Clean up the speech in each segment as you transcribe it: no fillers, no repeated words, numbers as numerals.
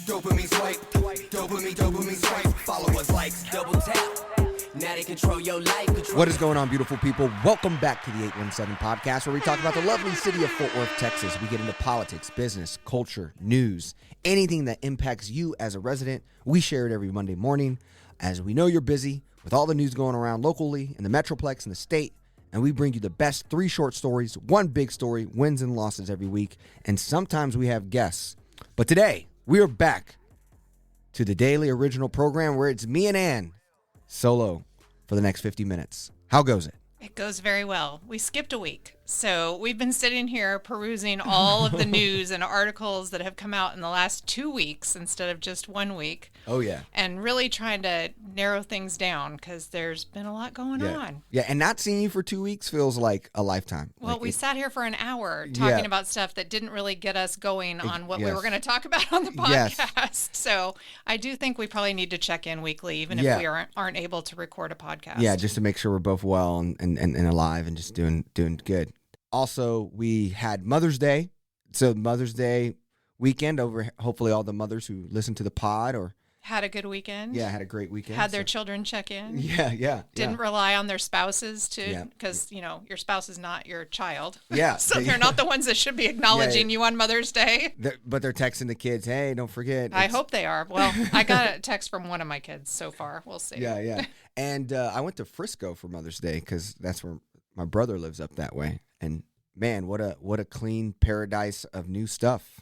Dopamine swipe, dopamine swipe. Followers, likes, double tap. Now they control your life. What is going on, beautiful people? Welcome back to the 817 podcast, where we talk about the lovely city of Fort Worth, Texas. We get into politics, business, culture, news, anything that impacts you as a resident. We share it every Monday morning, as we know you're busy with all the news going around locally, in the Metroplex, in the state, and we bring you the best 3 short stories, 1 big story, wins and losses every week, and sometimes we have guests. But today, we are back to the daily original program where it's me and Ann solo for the next 50 minutes. How goes it? It goes very well. We skipped a week. So we've been sitting here perusing all of the news and articles that have come out in the last 2 weeks instead of just 1 week. Oh, yeah. And really trying to narrow things down because there's been a lot going on. Yeah, and not seeing you for 2 weeks feels like a lifetime. Well, we sat here for an hour talking about stuff that didn't really get us going on what we were going to talk about on the podcast. Yes. So I do think we probably need to check in weekly, even if we aren't able to record a podcast. Yeah, just to make sure we're both well and alive and just doing good. Also, we had Mother's Day. So Mother's Day weekend over hopefully all the mothers who listen to the pod or had a good weekend. Yeah, had a great weekend. Had their children check in. Yeah. Didn't rely on their spouses because, your spouse is not your child. Yeah. So they're not the ones that should be acknowledging you on Mother's Day. But they're texting the kids, hey, don't forget. I hope they are. Well, I got a text from one of my kids so far. We'll see. Yeah. And I went to Frisco for Mother's Day because that's where my brother lives up that way. And man, what a clean paradise of new stuff.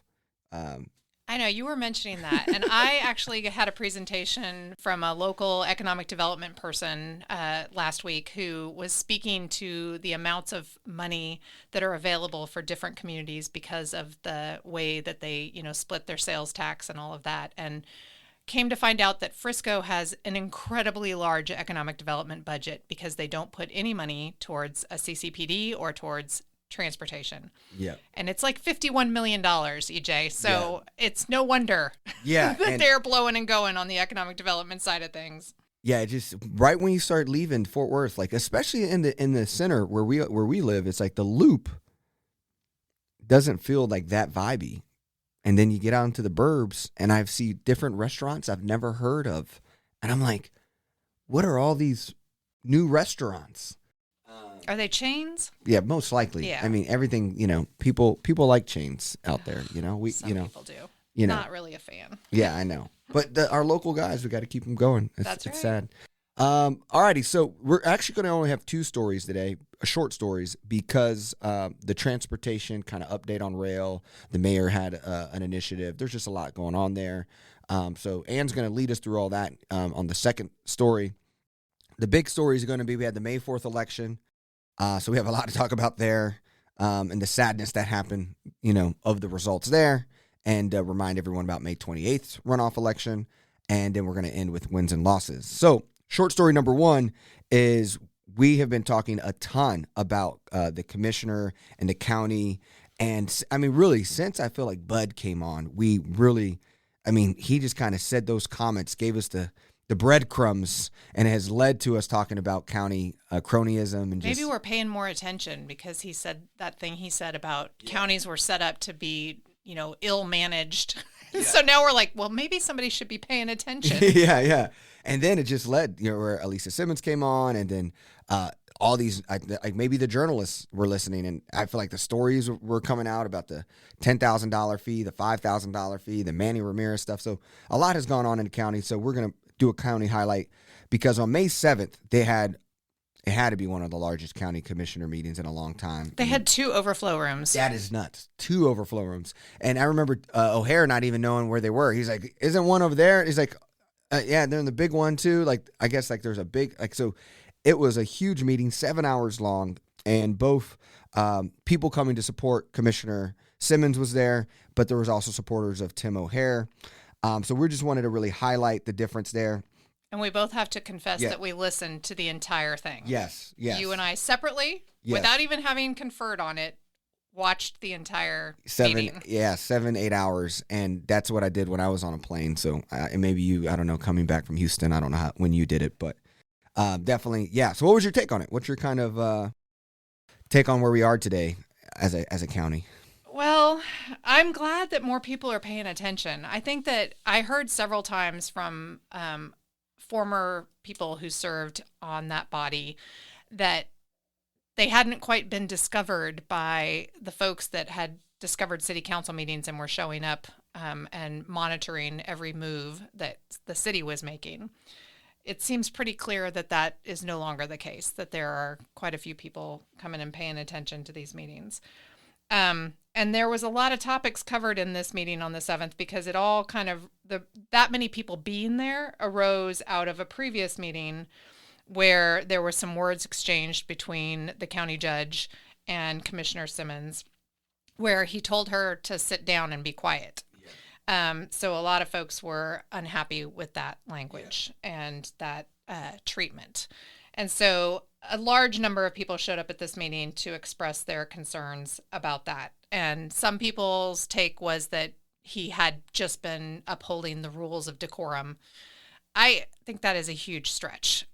I know you were mentioning that, and I actually had a presentation from a local economic development person last week who was speaking to the amounts of money that are available for different communities because of the way that they, split their sales tax and all of that, and came to find out that Frisco has an incredibly large economic development budget because they don't put any money towards a CCPD or towards transportation. Yeah. And it's like $51 million, EJ. So it's no wonder that they're blowing and going on the economic development side of things. Yeah, just right when you start leaving Fort Worth, like especially in the center where we live, it's like the loop doesn't feel like that vibey. And then you get out into the burbs and I see different restaurants I've never heard of. And I'm like, what are all these new restaurants? Are they chains? Yeah, most likely. Yeah. I mean, everything, people like chains out there, Some people do. Not really a fan. Yeah, I know. But our local guys, we got to keep them going. That's right. It's sad. Alrighty, so we're actually going to only have 2 stories today, short stories, because the transportation kind of update on rail. The mayor had an initiative. There's just a lot going on there. So Ann's going to lead us through all that on the second story. The big story is going to be we had the May 4th election. So we have a lot to talk about there and the sadness that happened, of the results there, and remind everyone about May 28th runoff election. And then we're going to end with wins and losses. So short story number 1 is we have been talking a ton about the commissioner and the county. And I mean, really, since I feel like Bud came on, he just kind of said those comments, gave us the breadcrumbs, and it has led to us talking about county cronyism. And maybe we're paying more attention because he said that thing he said about counties were set up to be, ill-managed. Yeah. So now we're like, well, maybe somebody should be paying attention. Yeah. And then it just led, where Elisa Simmons came on, and then all these, maybe the journalists were listening, and I feel like the stories were coming out about the $10,000 fee, the $5,000 fee, the Manny Ramirez stuff. So a lot has gone on in the county. So we're going to do a county highlight because on May 7th, it had to be one of the largest county commissioner meetings in a long time. They had 2 overflow rooms. That is nuts. 2 overflow rooms. And I remember O'Hare not even knowing where they were. He's like, isn't one over there? He's like, yeah, they're in the big one too. Like, I guess like there's a big, so it was a huge meeting, 7 hours long. And both people coming to support Commissioner Simmons was there, but there was also supporters of Tim O'Hare. So we just wanted to really highlight the difference there. And we both have to confess that we listened to the entire thing. Yes. You and I separately, without even having conferred on it, watched the entire meeting. Yeah, 7-8 hours. And that's what I did when I was on a plane. So and maybe you, I don't know, coming back from Houston, I don't know when you did it, but definitely, yeah. So what was your take on it? What's your kind of take on where we are today as a county? Well, I'm glad that more people are paying attention. I think that I heard several times from former people who served on that body that they hadn't quite been discovered by the folks that had discovered city council meetings and were showing up and monitoring every move that the city was making. It seems pretty clear that that is no longer the case, that there are quite a few people coming and paying attention to these meetings. And there was a lot of topics covered in this meeting on the 7th because it all kind of, that many people being there arose out of a previous meeting where there were some words exchanged between the county judge and Commissioner Simmons, where he told her to sit down and be quiet. So a lot of folks were unhappy with that language and that treatment. And so a large number of people showed up at this meeting to express their concerns about that. And some people's take was that he had just been upholding the rules of decorum. I think that is a huge stretch.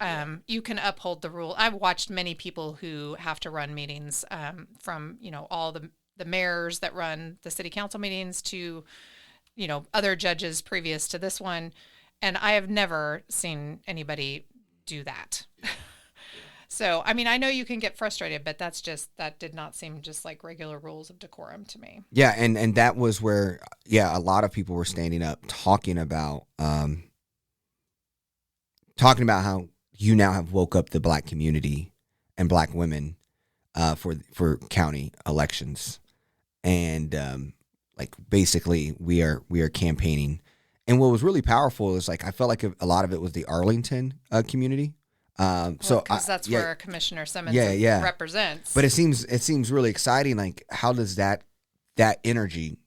You can uphold the rule. I've watched many people who have to run meetings from, all the mayors that run the city council meetings to, other judges previous to this one. And I have never seen anybody do that. So, I mean, I know you can get frustrated, but that did not seem just like regular rules of decorum to me. Yeah, and that was where, a lot of people were standing up talking about how you now have woke up the Black community and Black women for county elections, and basically we are campaigning. And what was really powerful is I felt like a lot of it was the Arlington community. Because that's where Commissioner Simmons represents. But it seems really exciting. How does that energy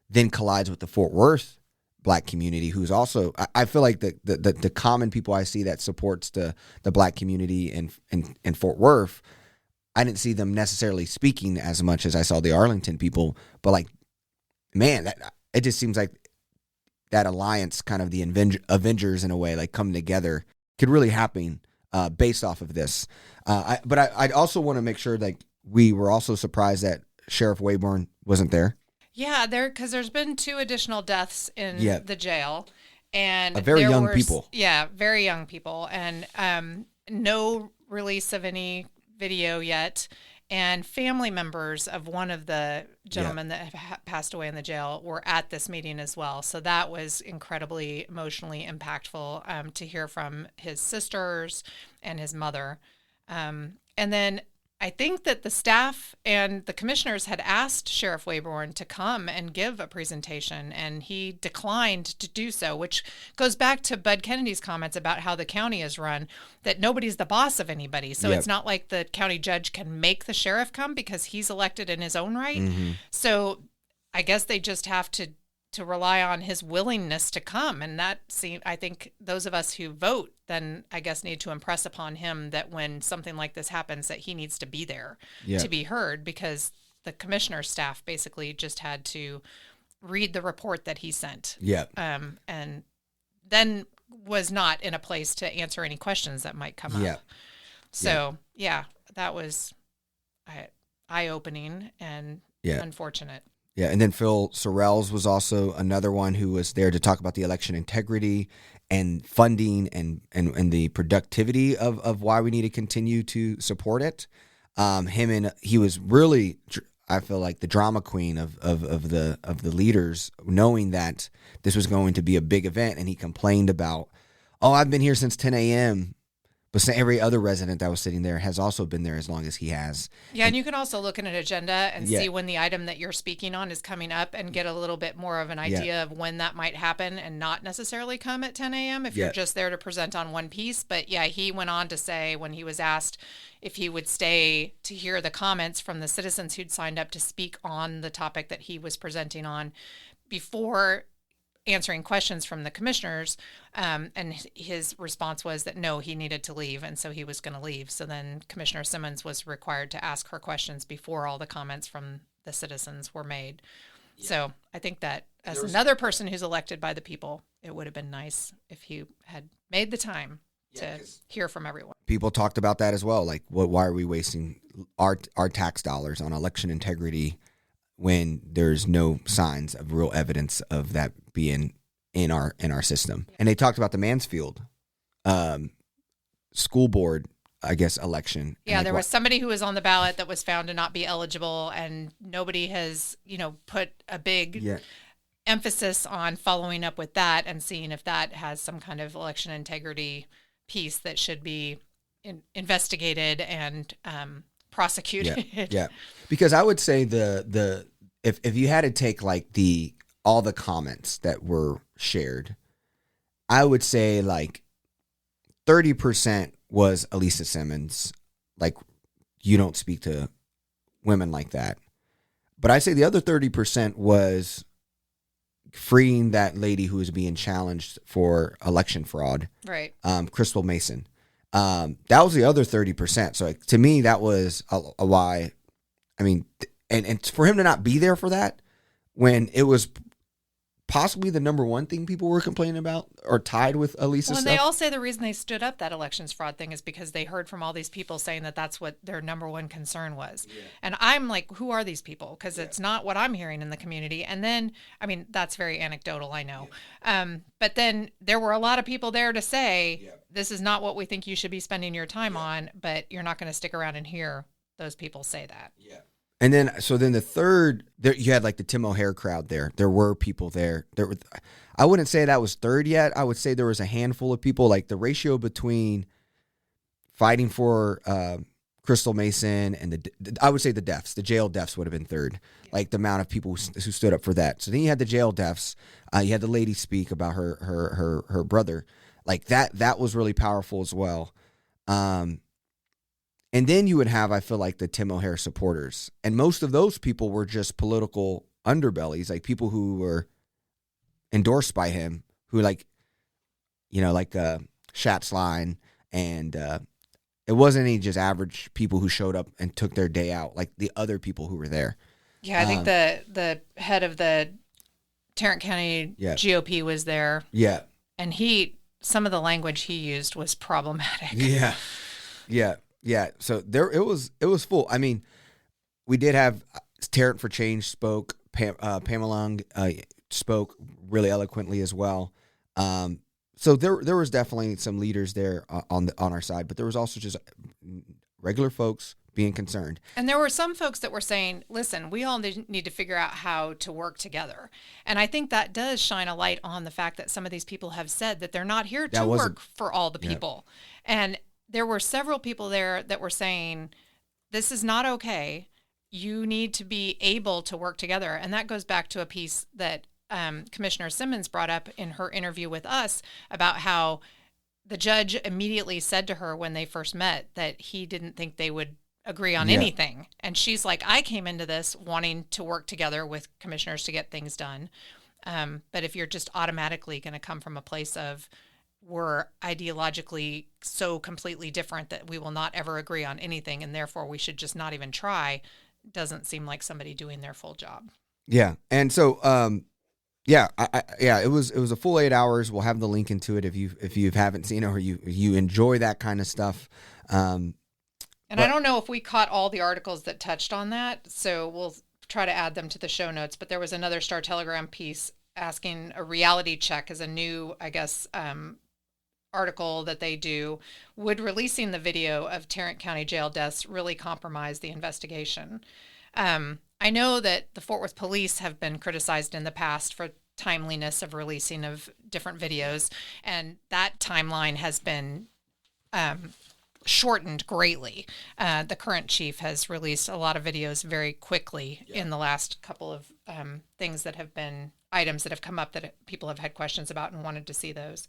then collides with the Fort Worth Black community, who's also, I feel like the common people I see that supports the Black community in Fort Worth, I didn't see them necessarily speaking as much as I saw the Arlington people. But it just seems like that alliance, kind of the Avengers in a way, coming together, could really happen. Based off of this. But I also want to make sure we were also surprised that Sheriff Wayborn wasn't there. Yeah, because there's been 2 additional deaths in the jail. And very young people. Yeah, very young people. And no release of any video yet. And family members of one of the gentlemen that have passed away in the jail were at this meeting as well. So that was incredibly emotionally impactful to hear from his sisters and his mother. And then I think that the staff and the commissioners had asked Sheriff Wayborn to come and give a presentation, and he declined to do so, which goes back to Bud Kennedy's comments about how the county is run, that nobody's the boss of anybody. So It's not like the county judge can make the sheriff come because he's elected in his own right. Mm-hmm. So I guess they just have to rely on his willingness to come. And I think those of us who vote then I guess need to impress upon him that when something like this happens, that he needs to be there to be heard, because the commissioner's staff basically just had to read the report that he sent. And then was not in a place to answer any questions that might come up. So that was eye-opening and unfortunate. Yeah, and then Phil Sorrells was also another one who was there to talk about the election integrity and funding and the productivity of why we need to continue to support it. He was really, I feel like, the drama queen of the leaders, knowing that this was going to be a big event, and he complained about, I've been here since 10 a.m., but every other resident that was sitting there has also been there as long as he has. Yeah, and you can also look at an agenda and see when the item that you're speaking on is coming up and get a little bit more of an idea of when that might happen, and not necessarily come at 10 a.m. if you're just there to present on one piece. But he went on to say, when he was asked if he would stay to hear the comments from the citizens who'd signed up to speak on the topic that he was presenting on before answering questions from the commissioners, and his response was that no, he needed to leave, and so he was going to leave. So then Commissioner Simmons was required to ask her questions before all the comments from the citizens were made. So I think that as another person who's elected by the people, it would have been nice if he had made the time to hear from everyone. People talked about that as well. Why are we wasting our tax dollars on election integrity when there's no signs of real evidence of that being in our system. And they talked about the Mansfield school board, I guess, election. Yeah, there was somebody who was on the ballot that was found to not be eligible, and nobody has, put a big emphasis on following up with that and seeing if that has some kind of election integrity piece that should be investigated and prosecuted. Yeah. Because I would say if you had to take like all the comments that were shared, I would say like 30% was Elisa Simmons, like, you don't speak to women like that. But I'd say the other 30% was freeing that lady who was being challenged for election fraud, right? Crystal Mason. That was the other 30%. So to me, that was a why. I mean, and for him to not be there for that when it was possibly the number one thing people were complaining about, or tied with Elisa's stuff. Well, they all say the reason they stood up that elections fraud thing is because they heard from all these people saying that that's what their number one concern was. Yeah. And I'm like, who are these people? Because it's not what I'm hearing in the community. And then, I mean, that's very anecdotal, I know. Yeah. But then there were a lot of people there to say, this is not what we think you should be spending your time on, but you're not going to stick around and hear those people say that. Yeah. And then the third, you had like the Tim O'Hare crowd there. There were people there. I wouldn't say that was third yet. I would say there was a handful of people. Like the ratio between fighting for Crystal Mason and I would say the deaths, the jail deaths would have been third. Like the amount of people who stood up for that. So then you had the jail deaths. You had the lady speak about her brother. Like that was really powerful as well. And then you would have, I feel like, the Tim O'Hare supporters. And most of those people were just political underbellies, like people who were endorsed by him, who like Schatzline. And it wasn't any just average people who showed up and took their day out, like the other people who were there. Yeah, I think the head of the Tarrant County GOP was there. Yeah. And some of the language he used was problematic. Yeah, so it was full. I mean, we did have Tarrant for Change spoke. Pamela spoke really eloquently as well. So there was definitely some leaders there on our side, but there was also just regular folks being concerned. And there were some folks that were saying, listen, we all need to figure out how to work together. And I think that does shine a light on the fact that some of these people have said that they're not here to work for all the people. And there were several people there that were saying, this is not okay. You need to be able to work together. And that goes back to a piece that Commissioner Simmons brought up in her interview with us about how the judge immediately said to her when they first met that he didn't think they would agree on anything. And she's like, I came into this wanting to work together with commissioners to get things done. But if you're just automatically going to come from a place of, we're ideologically so completely different that we will not ever agree on anything, and therefore we should just not even try, doesn't seem like somebody doing their full job. Yeah. And so, it was a full 8 hours. We'll have the link into it if you haven't seen it or you enjoy that kind of stuff. And I don't know if we caught all the articles that touched on that, so we'll try to add them to the show notes. But there was another Star Telegram piece asking a reality check as a new, I guess, article that they do. Would releasing the video of Tarrant County jail deaths really compromise the investigation? I know that the Fort Worth police have been criticized in the past for timeliness of releasing of different videos, and that timeline has been shortened greatly. The current chief has released a lot of videos very quickly in the last couple of items that have come up that people have had questions about and wanted to see those.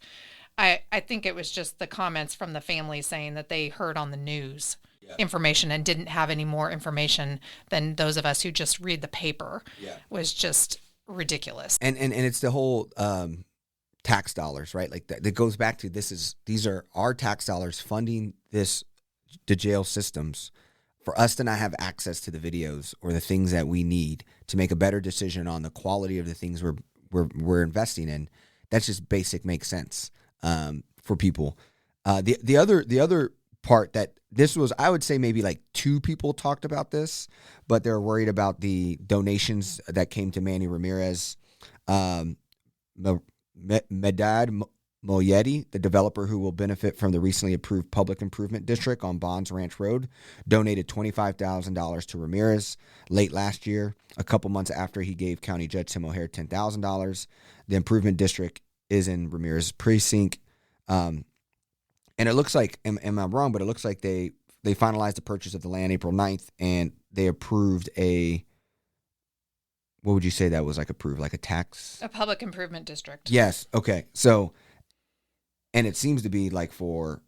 I think it was just the comments from the family saying that they heard on the news information and didn't have any more information than those of us who just read the paper was just ridiculous. And it's the whole tax dollars, right? Like that goes back to these are our tax dollars funding the jail systems for us to not have access to the videos or the things that we need to make a better decision on the quality of the things we're investing in. That's just basic makes sense for people. The other part that this was, I would say maybe like 2 people talked about this, but they're worried about the donations that came to Manny Ramirez. Medad Moyetti, the developer who will benefit from the recently approved public improvement district on Bonds Ranch Road, donated $25,000 to Ramirez late last year, a couple months after he gave County Judge Tim O'Hare $10,000. The improvement district is in Ramirez's precinct. And it looks like, am I wrong, but it looks like they finalized the purchase of the land April 9th, and they approved what would you say that was like approved? Like a tax? A public improvement district. Yes. Okay. So, and it seems to be like for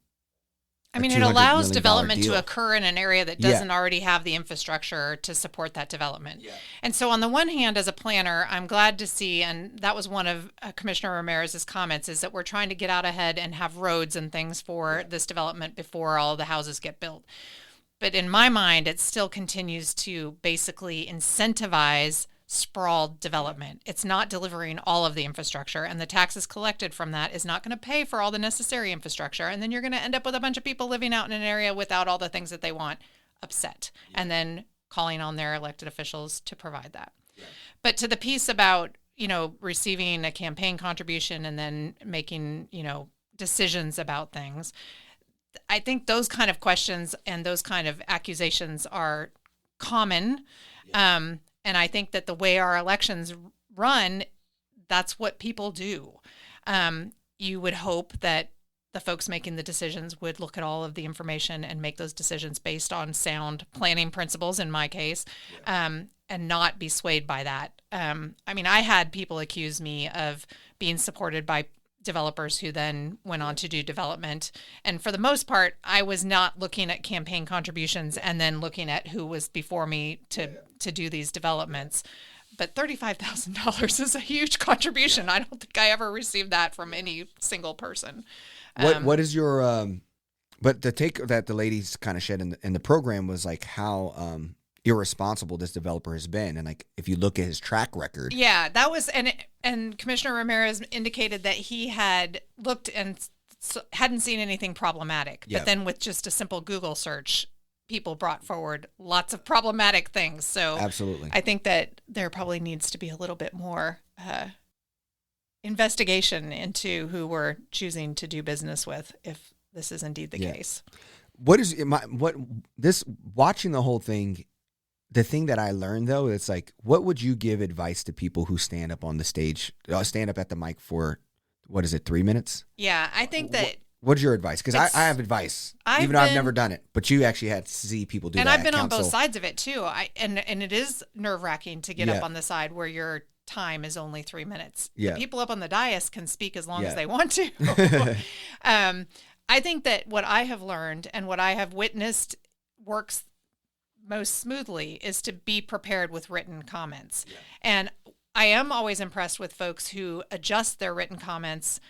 it allows development deal to occur in an area that doesn't already have the infrastructure to support that development. Yeah. And so on the one hand, as a planner, I'm glad to see, and that was one of Commissioner Ramirez's comments, is that we're trying to get out ahead and have roads and things for this development before all the houses get built. But in my mind, it still continues to basically incentivize sprawled development. It's not delivering all of the infrastructure, and the taxes collected from that is not going to pay for all the necessary infrastructure. And then you're going to end up with a bunch of people living out in an area without all the things that they want, upset, and then calling on their elected officials to provide that. Yeah. But to the piece about, receiving a campaign contribution and then making, decisions about things, I think those kind of questions and those kind of accusations are common. Yeah. And I think that the way our elections run, that's what people do. You would hope that the folks making the decisions would look at all of the information and make those decisions based on sound planning principles, in my case, and not be swayed by that. I had people accuse me of being supported by developers who then went on to do development. And for the most part, I was not looking at campaign contributions and then looking at who was before me to do these developments. But $35,000 is a huge contribution. I don't think I ever received that from any single person. What is your, but the take that the ladies kind of shed in the program was like how irresponsible this developer has been. And like, if you look at his track record. Yeah, that was, and Commissioner Ramirez indicated that he had looked and hadn't seen anything problematic. But then with just a simple Google search, people brought forward lots of problematic things. So absolutely, I think that there probably needs to be a little bit more investigation into who we're choosing to do business with, if this is indeed the case. Watching the whole thing, the thing that I learned though, it's like, what would you give advice to people who stand up on the stage, stand up at the mic for, 3 minutes? Yeah, I think that. What's your advice? Because I have advice, even though I've never done it. But you actually had to see people do that. And I've been on both sides of it too. And it is nerve-wracking to get up on the side where your time is only 3 minutes. Yeah. The people up on the dais can speak as long as they want to. I think that what I have learned and what I have witnessed works most smoothly is to be prepared with written comments. Yeah. And I am always impressed with folks who adjust their written comments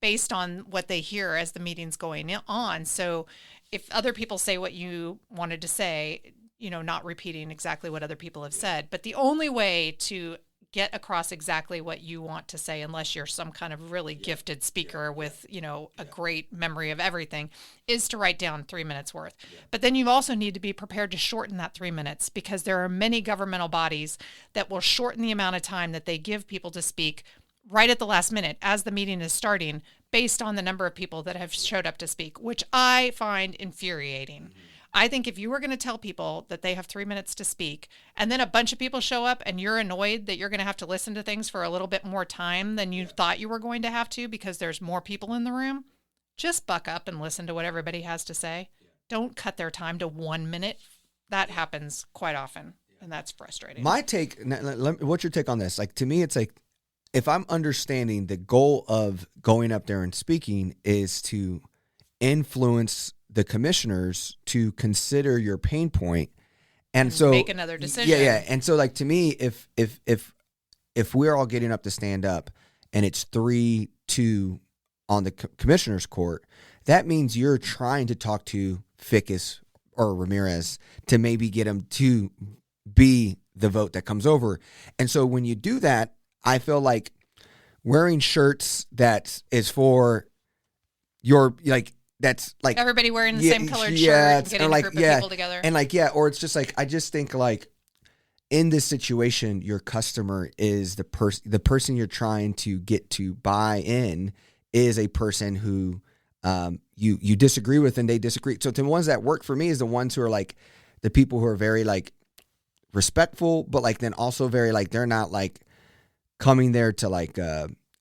based on what they hear as the meeting's going on. So if other people say what you wanted to say, not repeating exactly what other people have said, but the only way to get across exactly what you want to say, unless you're some kind of really gifted speaker with, a great memory of everything, is to write down 3 minutes worth. Yeah. But then you also need to be prepared to shorten that 3 minutes, because there are many governmental bodies that will shorten the amount of time that they give people to speak right at the last minute as the meeting is starting, based on the number of people that have showed up to speak, which I find infuriating. Mm-hmm. I think if you were going to tell people that they have 3 minutes to speak, and then a bunch of people show up and you're annoyed that you're going to have to listen to things for a little bit more time than you thought you were going to have to because there's more people in the room, just buck up and listen to what everybody has to say. Yeah. Don't cut their time to 1 minute. That happens quite often, and that's frustrating. My take, what's your take on this? Like, to me, it's like, if I'm understanding the goal of going up there and speaking is to influence the commissioners to consider your pain point, and so make another decision. Yeah. And so, like, to me, if we're all getting up to stand up and it's 3-2 on the commissioner's court, that means you're trying to talk to Ficus or Ramirez to maybe get him to be the vote that comes over. And so when you do that, I feel like wearing shirts that is for your, like, that's like everybody wearing the same colored shirt and getting a group of people together. And like, or it's just like, I just think like in this situation, your customer is the person you're trying to get to buy in is a person who you disagree with and they disagree. So the ones that work for me is the ones who are like the people who are very like respectful, but like then also very like they're not like coming there to like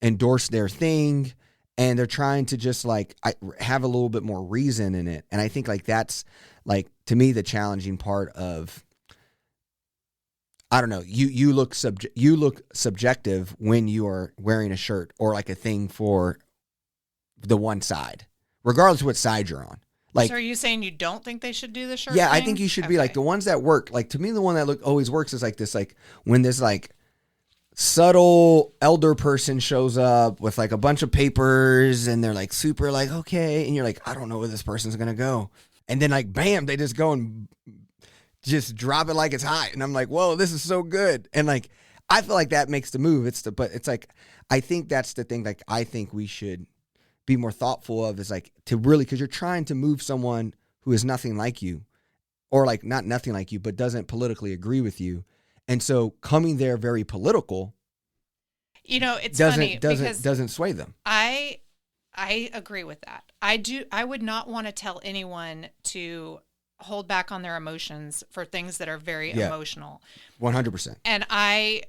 endorse their thing, and they're trying to just like have a little bit more reason in it. And I think like that's like to me the challenging part of, I don't know, you look subjective when you are wearing a shirt or like a thing for the one side, regardless of what side you're on. Like, so are you saying you don't think they should do the shirt yeah, thing? I think you should be like the ones that work. Like to me, the one that always works is like this, like when this like subtle elder person shows up with like a bunch of papers and they're like super like, okay. And you're like, I don't know where this person's going to go. And then like, bam, they just go and just drop it like it's hot. And I'm like, whoa, this is so good. And like, I feel like that makes the move. But it's like, I think that's the thing. Like, I think we should be more thoughtful of is like to really, cause you're trying to move someone who is nothing like you, or like not nothing like you, but doesn't politically agree with you. And so coming there very political, it's funny because doesn't sway them. I agree with that. I would not want to tell anyone to hold back on their emotions for things that are very emotional. 100%. And I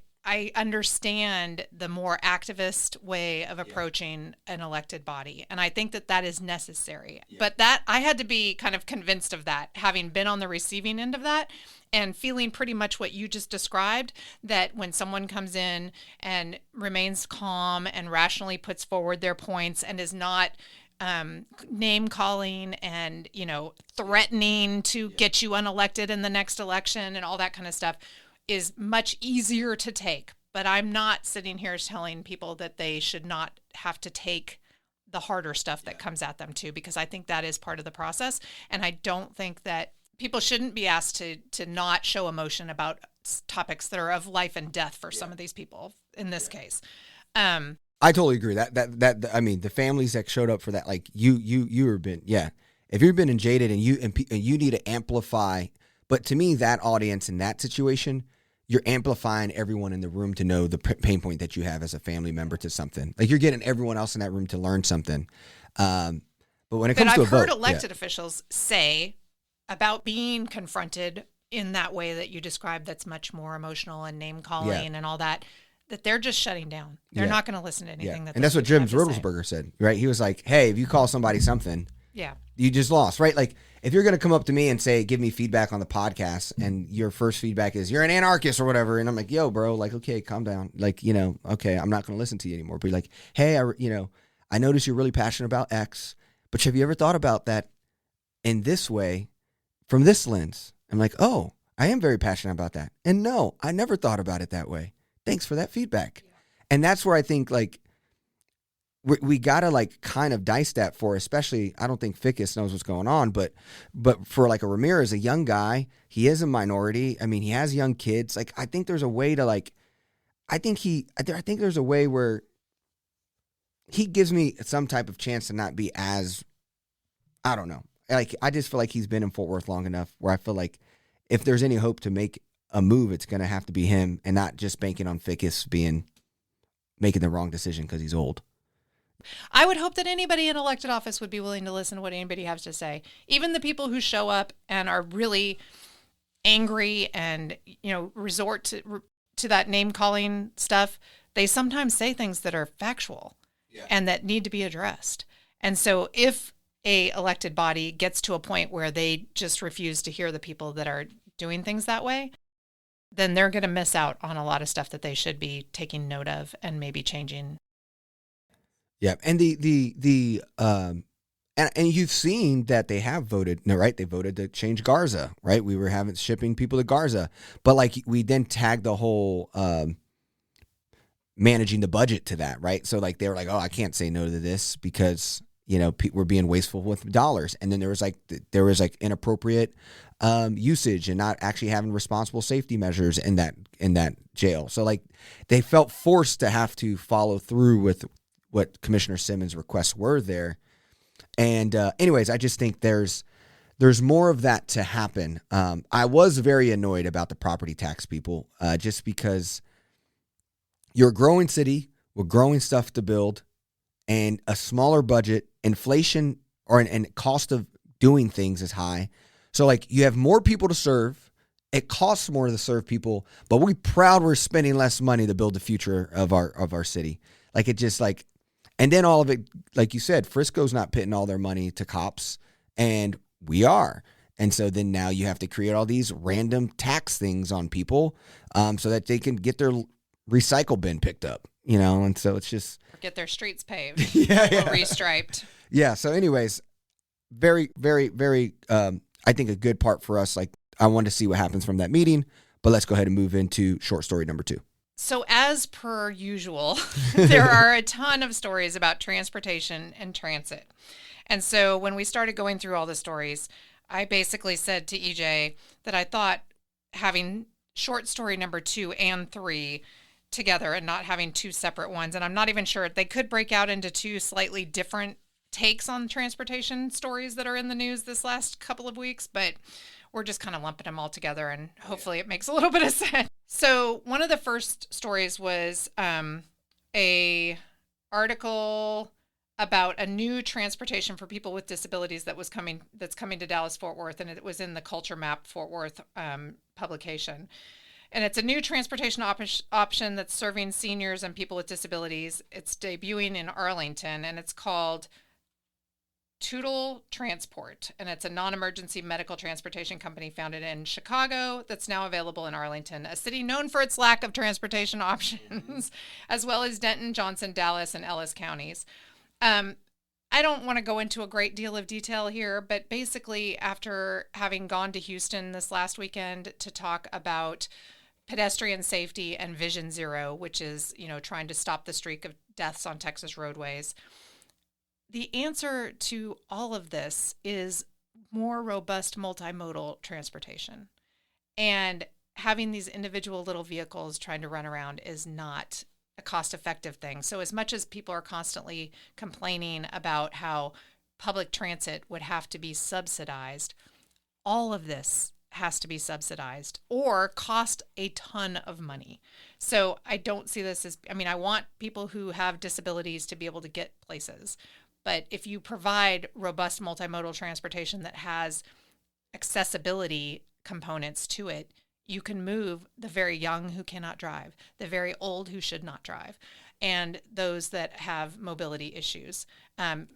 understand the more activist way of approaching an elected body. And I think that is necessary. Yeah. But that I had to be kind of convinced of that, having been on the receiving end of that and feeling pretty much what you just described, that when someone comes in and remains calm and rationally puts forward their points and is not name calling and, threatening to get you unelected in the next election and all that kind of stuff, is much easier to take. But I'm not sitting here telling people that they should not have to take the harder stuff that comes at them too, because I think that is part of the process. And I don't think that people shouldn't be asked to not show emotion about topics that are of life and death for some of these people in this case. I totally agree. That I mean, the families that showed up for that, like you have been, if you've been jaded and you need to amplify. But to me, that audience in that situation, you're amplifying everyone in the room to know the pain point that you have as a family member to something. Like you're getting everyone else in that room to learn something. But when it comes to a vote, I've heard elected officials say about being confronted in that way that you described, that's much more emotional and name calling and all that they're just shutting down. They're not going to listen to anything that. And that's what Jim Riddlesberger said, right? He was like, "Hey, if you call somebody something, you just lost, right? Like if you're going to come up to me and say, give me feedback on the podcast, and your first feedback is you're an anarchist or whatever, and I'm like, yo, bro, like, okay, calm down, like, okay, I'm not going to listen to you anymore. But like, hey, I notice you're really passionate about X, but have you ever thought about that in this way, from this lens? I'm like, oh, I am very passionate about that, and no, I never thought about it that way. Thanks for that feedback. And that's where I think like we got to like kind of dice that for, especially, I don't think Ficus knows what's going on, but for like a Ramirez, a young guy, he is a minority. I mean, he has young kids. Like, I think there's a way to like, I think there's a way where he gives me some type of chance to not be as, I don't know. Like, I just feel like he's been in Fort Worth long enough where I feel like if there's any hope to make a move, it's going to have to be him and not just banking on Ficus making the wrong decision because he's old. I would hope that anybody in elected office would be willing to listen to what anybody has to say. Even the people who show up and are really angry and, resort to that name calling stuff, they sometimes say things that are factual and that need to be addressed. And so if a elected body gets to a point where they just refuse to hear the people that are doing things that way, then they're going to miss out on a lot of stuff that they should be taking note of and maybe changing. Yeah, and and you've seen that they have voted, right? They voted to change Garza, right? We were shipping people to Garza, but like we then tagged the whole managing the budget to that, right? So like they were like, oh, I can't say no to this because we're being wasteful with dollars, and then there was like inappropriate usage and not actually having responsible safety measures in that jail. So like they felt forced to have to follow through with what Commissioner Simmons' requests were there. And anyways, I just think there's more of that to happen. I was very annoyed about the property tax people, just because you're a growing city with growing stuff to build and a smaller budget, inflation and cost of doing things is high. So like you have more people to serve. It costs more to serve people, but we're spending less money to build the future of our city. Like it just like, and then all of it, like you said, Frisco's not pitting all their money to cops, and we are. And so then now you have to create all these random tax things on people, so that they can get their recycle bin picked up, and so it's just get their streets paved. yeah. Or restriped. Yeah. So anyways, very, very, very, I think a good part for us. Like I want to see what happens from that meeting, but let's go ahead and move into short story number 2. So as per usual, there are a ton of stories about transportation and transit. And so when we started going through all the stories, I basically said to EJ that I thought having short story number 2 and 3 together and not having 2 separate ones, and I'm not even sure, they could break out into 2 slightly different takes on transportation stories that are in the news this last couple of weeks, but we're just kind of lumping them all together, and hopefully it makes a little bit of sense. So one of the first stories was a article about a new transportation for people with disabilities that's coming to Dallas-Fort Worth, and it was in the Culture Map Fort Worth publication. And it's a new transportation option that's serving seniors and people with disabilities. It's debuting in Arlington, and it's called Tootle Transport, and it's a non-emergency medical transportation company founded in Chicago that's now available in Arlington, a city known for its lack of transportation options, as well as Denton, Johnson, Dallas, and Ellis counties. I don't want to go into a great deal of detail here, but basically after having gone to Houston this last weekend to talk about pedestrian safety and Vision Zero, which is, trying to stop the streak of deaths on Texas roadways, the answer to all of this is more robust multimodal transportation. And having these individual little vehicles trying to run around is not a cost-effective thing. So as much as people are constantly complaining about how public transit would have to be subsidized, all of this has to be subsidized or cost a ton of money. So I don't see this as, I want people who have disabilities to be able to get places. But if you provide robust multimodal transportation that has accessibility components to it, you can move the very young who cannot drive, the very old who should not drive, and those that have mobility issues,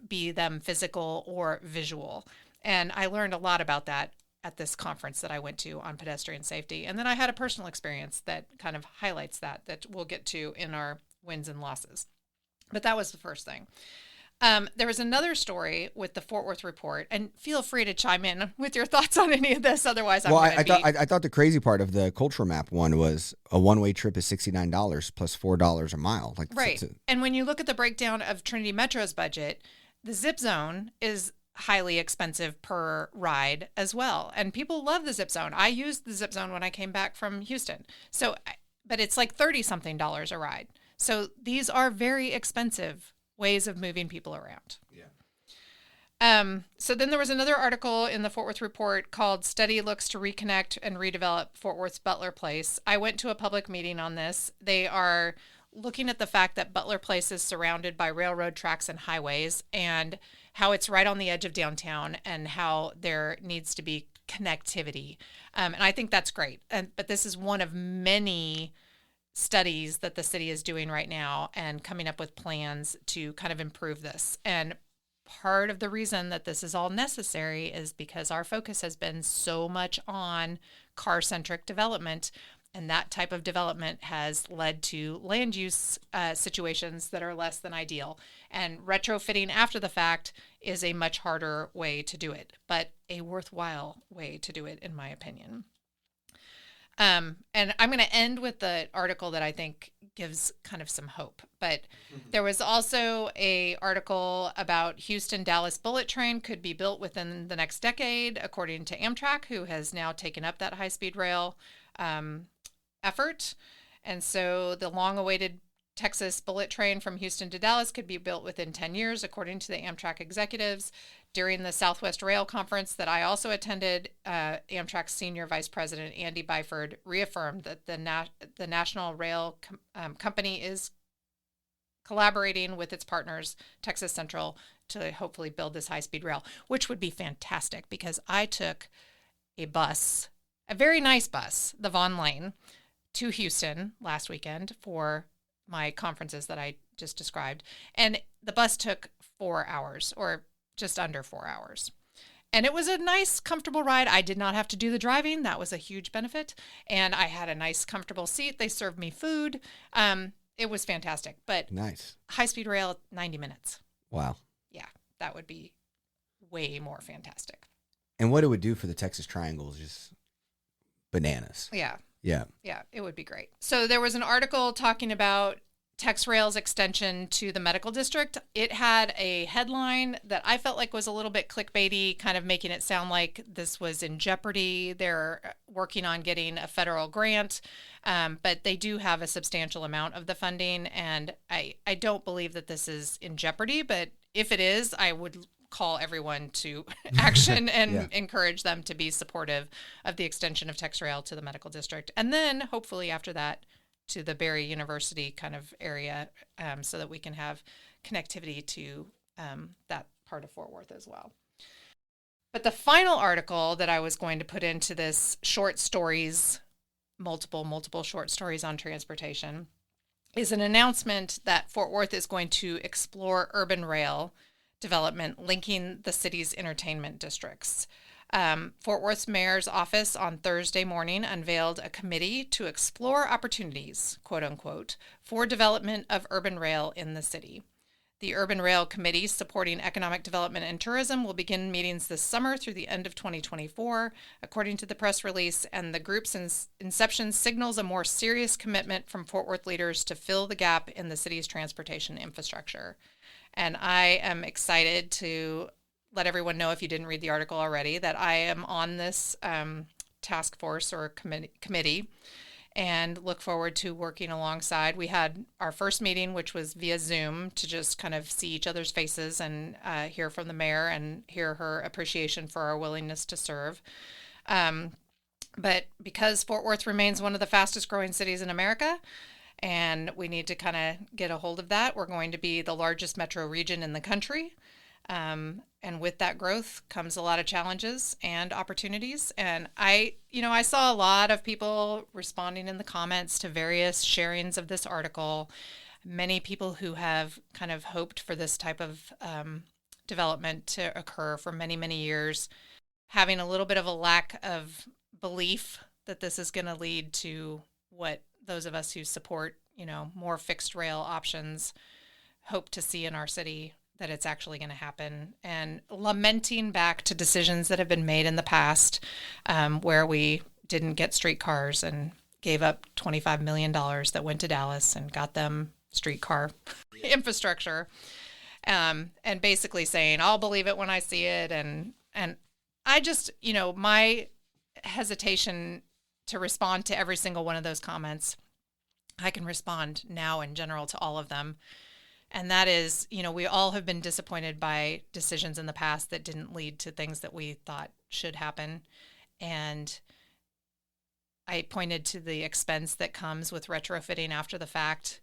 be them physical or visual. And I learned a lot about that at this conference that I went to on pedestrian safety. And then I had a personal experience that kind of highlights that we'll get to in our wins and losses. But that was the first thing. There was another story with the Fort Worth Report, and feel free to chime in with your thoughts on any of this. Otherwise, I thought the crazy part of the Culture Map one was a one-way trip is $69 plus $4 a mile. Right. And when you look at the breakdown of Trinity Metro's budget, the Zip Zone is highly expensive per ride as well. And people love the Zip Zone. I used the Zip Zone when I came back from Houston. But it's like $30-something a ride. So these are very expensive ways of moving people around. Yeah. So then there was another article in the Fort Worth Report called Study Looks to Reconnect and Redevelop Fort Worth's Butler Place. I went to a public meeting on this. They are looking at the fact that Butler Place is surrounded by railroad tracks and highways, and how it's right on the edge of downtown, and how there needs to be connectivity. And I think that's great. But this is one of many studies that the city is doing right now and coming up with plans to kind of improve this. And part of the reason that this is all necessary is because our focus has been so much on car-centric development, and that type of development has led to land use situations that are less than ideal. And retrofitting after the fact is a much harder way to do it, but a worthwhile way to do it, in my opinion. And I'm going to end with the article that I think gives kind of some hope. But there was also a article about Houston Dallas bullet train could be built within the next decade, according to Amtrak, who has now taken up that high-speed rail effort. And so the long-awaited Texas bullet train from Houston to Dallas could be built within 10 years, according to the Amtrak executives. During the Southwest Rail Conference that I also attended, Amtrak's Senior Vice President Andy Byford reaffirmed that the National Rail Company is collaborating with its partners, Texas Central, to hopefully build this high-speed rail, which would be fantastic because I took a bus, a very nice bus, the Vaughn Lane, to Houston last weekend for my conferences that I just described. And the bus took 4 hours, or just under 4 hours. And it was a nice, comfortable ride. I did not have to do the driving. That was a huge benefit. And I had a nice, comfortable seat. They served me food. It was fantastic. But Nice. high-speed rail, 90 minutes. Wow. Yeah, that would be way more fantastic. And what it would do for the Texas Triangle is just bananas. Yeah. Yeah. Yeah, it would be great. So there was an article talking about TexRail's extension to the medical district. It had a headline that I felt like was a little bit clickbaity, kind of making it sound like this was in jeopardy. They're working on getting a federal grant, but they do have a substantial amount of the funding, and I don't believe that this is in jeopardy, but if it is, I would call everyone to action and encourage them to be supportive of the extension of TexRail to the medical district. And then hopefully after that to the Barry University kind of area, so that we can have connectivity to that part of Fort Worth as well. But the final article that I was going to put into this short stories, multiple short stories on transportation, is an announcement that Fort Worth is going to explore urban rail development linking the city's entertainment districts. Fort Worth's mayor's office on Thursday morning unveiled a committee to explore opportunities, quote unquote, for development of urban rail in the city. The Urban Rail Committee supporting economic development and tourism will begin meetings this summer through the end of 2024, according to the press release, and the group's inception signals a more serious commitment from Fort Worth leaders to fill the gap in the city's transportation infrastructure. And I am excited to let everyone know, if you didn't read the article already, that I am on this task force or committee and look forward to working alongside. We had our first meeting, which was via Zoom, to just kind of see each other's faces and hear from the mayor and hear her appreciation for our willingness to serve. But because Fort Worth remains one of the fastest growing cities in America, and we need to kind of get a hold of that, we're going to be the largest metro region in the country. And with that growth comes a lot of challenges and opportunities. And I saw a lot of people responding in the comments to various sharings of this article. Many people who have kind of hoped for this type of development to occur for many, many years, having a little bit of a lack of belief that this is going to lead to what those of us who support, more fixed rail options hope to see in our city, that it's actually going to happen, and lamenting back to decisions that have been made in the past, where we didn't get streetcars and gave up $25 million that went to Dallas and got them streetcar infrastructure, and basically saying, I'll believe it when I see it. And I just, my hesitation to respond to every single one of those comments, I can respond now in general to all of them. And that is, we all have been disappointed by decisions in the past that didn't lead to things that we thought should happen. And I pointed to the expense that comes with retrofitting after the fact.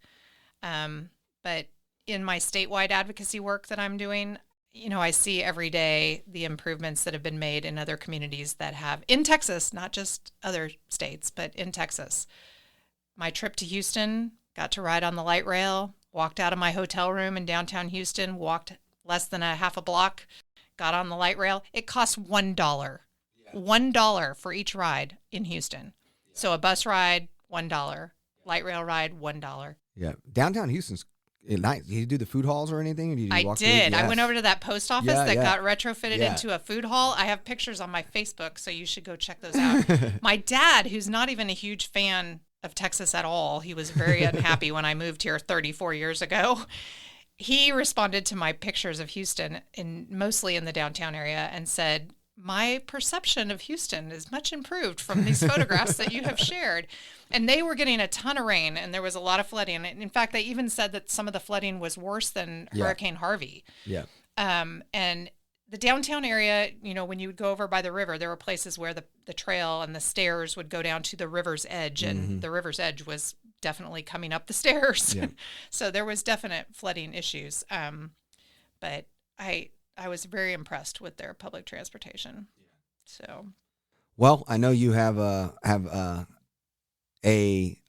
But in my statewide advocacy work that I'm doing, I see every day the improvements that have been made in other communities that have, in Texas, not just other states, but in Texas. My trip to Houston, got to ride on the light rail, walked out of my hotel room in downtown Houston, walked less than a half a block, got on the light rail. It costs $1. Yeah. $1 for each ride in Houston. Yeah. So a bus ride, $1. Light rail ride, $1. Yeah. Downtown Houston's nice. Did you do the food halls or anything? Or did you I walk did. Yes. I went over to that post office that got retrofitted Yeah. into a food hall. I have pictures on my Facebook, so you should go check those out. My dad, who's not even a huge fan of Texas at all, he was very unhappy when I moved here 34 years ago. He responded to my pictures of Houston, mostly in the downtown area, and said, my perception of Houston is much improved from these photographs that you have shared. And they were getting a ton of rain, and there was a lot of flooding. And in fact, they even said that some of the flooding was worse than Hurricane Harvey. Yeah. And the downtown area, when you would go over by the river, there were places where the trail and the stairs would go down to the river's edge, and the river's edge was definitely coming up the stairs. Yeah. So there was definite flooding issues. But I was very impressed with their public transportation. So, well, I know you have a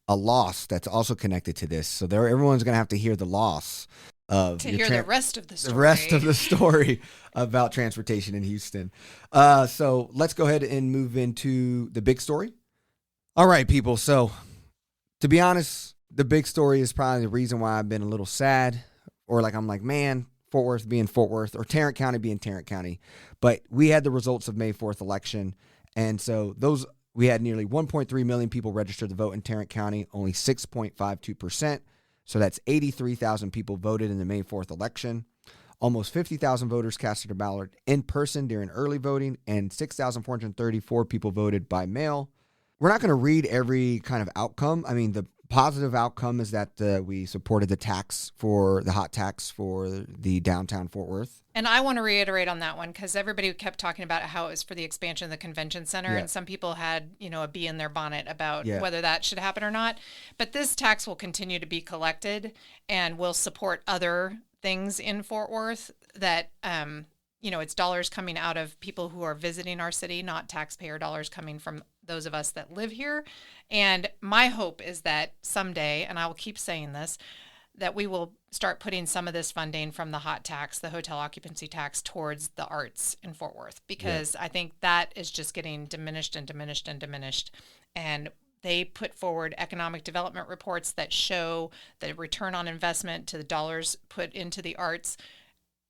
loss that's also connected to this. So everyone's going to have to hear the loss of the rest of the story. The rest of the story about transportation in Houston. So let's go ahead and move into the big story. All right, people. So to be honest, the big story is probably the reason why I've been a little sad, or I'm like, man, Fort Worth being Fort Worth, or Tarrant County being Tarrant County. But we had the results of May 4th election. And so we had nearly 1.3 million people registered to vote in Tarrant County, only 6.52%. So that's 83,000 people voted in the May 4th election. Almost 50,000 voters casted a ballot in person during early voting, and 6,434 people voted by mail. We're not going to read every kind of outcome. I mean, the positive outcome is that we supported the hot tax for the downtown Fort Worth. And I want to reiterate on that one, because everybody kept talking about how it was for the expansion of the convention center. Yeah. And some people had, a bee in their bonnet about whether that should happen or not. But this tax will continue to be collected and will support other things in Fort Worth that, it's dollars coming out of people who are visiting our city, not taxpayer dollars coming from those of us that live here. And my hope is that someday, and I will keep saying this, that we will start putting some of this funding from the hot tax, the hotel occupancy tax, towards the arts in Fort Worth, because I think that is just getting diminished and diminished and diminished. And they put forward economic development reports that show the return on investment to the dollars put into the arts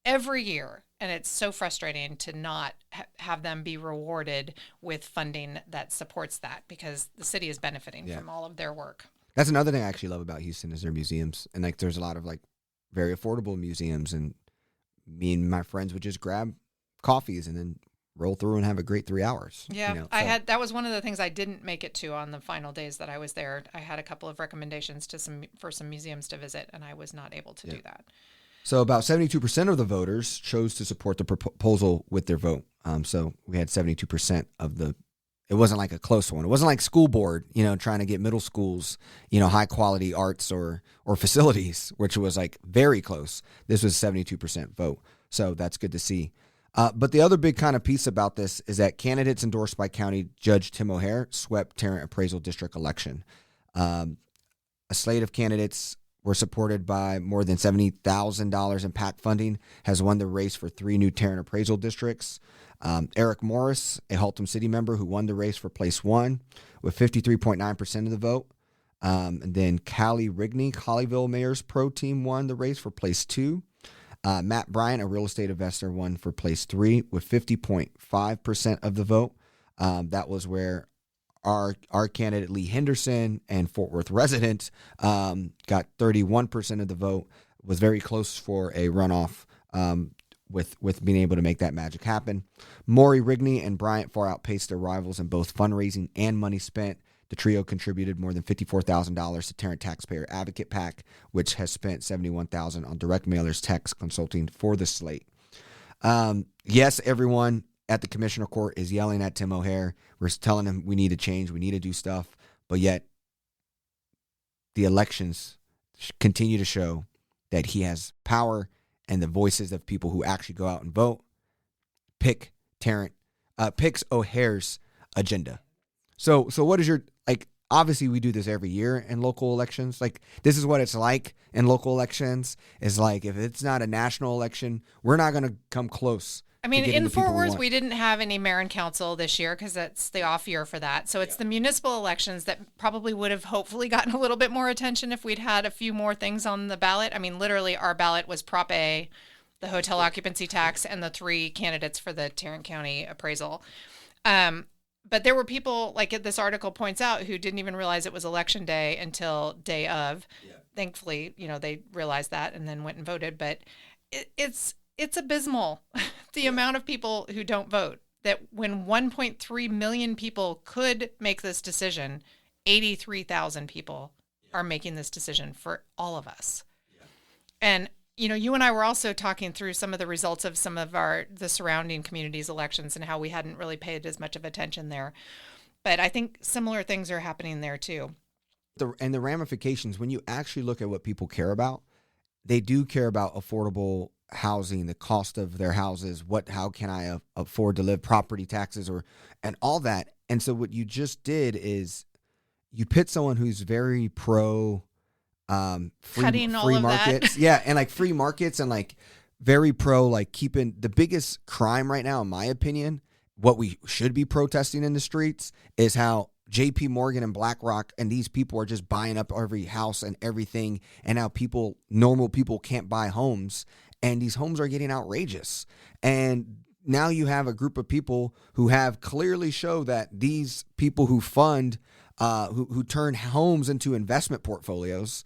every year. And it's so frustrating to not have them be rewarded with funding that supports that, because the city is benefiting from all of their work. That's another thing I actually love about Houston is their museums. And there's a lot of very affordable museums, and me and my friends would just grab coffees and then roll through and have a great 3 hours. Yeah, that was one of the things I didn't make it to on the final days that I was there. I had a couple of recommendations for some museums to visit, and I was not able to do that. So about 72% of the voters chose to support the proposal with their vote. So we had 72% of it wasn't like a close one. It wasn't like school board, trying to get middle schools, high quality arts or facilities, which was very close. This was 72% vote. So that's good to see. But the other big kind of piece about this is that candidates endorsed by County Judge Tim O'Hare swept Tarrant Appraisal District election. A slate of candidates were supported by more than $70,000 in PAC funding, has won the race for 3 new Tarrant appraisal districts. Eric Morris, a Haltom City member who won the race for place 1 with 53.9% of the vote. And then Callie Rigney, Hollyville Mayor's Pro Team, won the race for place 2. Matt Bryant, a real estate investor, won for place 3 with 50.5% of the vote. That was where our candidate Lee Henderson and Fort Worth resident got 31% of the vote. Was very close for a runoff with being able to make that magic happen. Maury Rigney and Bryant far outpaced their rivals in both fundraising and money spent. The trio contributed more than $54,000 to Tarrant Taxpayer Advocate PAC, which has spent $71,000 on direct mailers text consulting for the slate. Yes, everyone at the commissioner court is yelling at Tim O'Hare. We're telling him we need to change, we need to do stuff, but yet the elections continue to show that he has power, and the voices of people who actually go out and vote picks O'Hare's agenda. So what is your, obviously we do this every year in local elections. This is what it's like in local elections. Is if it's not a national election, we're not going to come close. I mean, in Fort Worth, we didn't have any mayor and council this year because that's the off year for that. So it's the municipal elections that probably would have hopefully gotten a little bit more attention if we'd had a few more things on the ballot. I mean, literally our ballot was Prop A, the hotel occupancy tax, and the 3 candidates for the Tarrant County appraisal. But there were people, this article points out, who didn't even realize it was election day until day of. Yeah. Thankfully, they realized that and then went and voted. But it's abysmal, the amount of people who don't vote. that when 1.3 million people could make this decision, 83,000 people are making this decision for all of us. Yeah. And, you and I were also talking through some of the results of some of the surrounding communities' elections and how we hadn't really paid as much of attention there. But I think similar things are happening there too. And the ramifications, when you actually look at what people care about, they do care about affordable housing, the cost of their houses, how can I afford to live, property taxes, and all that. And so what you just did is you pit someone who's very pro cutting all free of markets. That. Yeah, and like free markets and like very pro like keeping the biggest crime right now, in my opinion, what we should be protesting in the streets is how JP Morgan and BlackRock and these people are just buying up every house and everything, and how normal people can't buy homes, and these homes are getting outrageous. And now you have a group of people who have clearly show that these people who fund, who turn homes into investment portfolios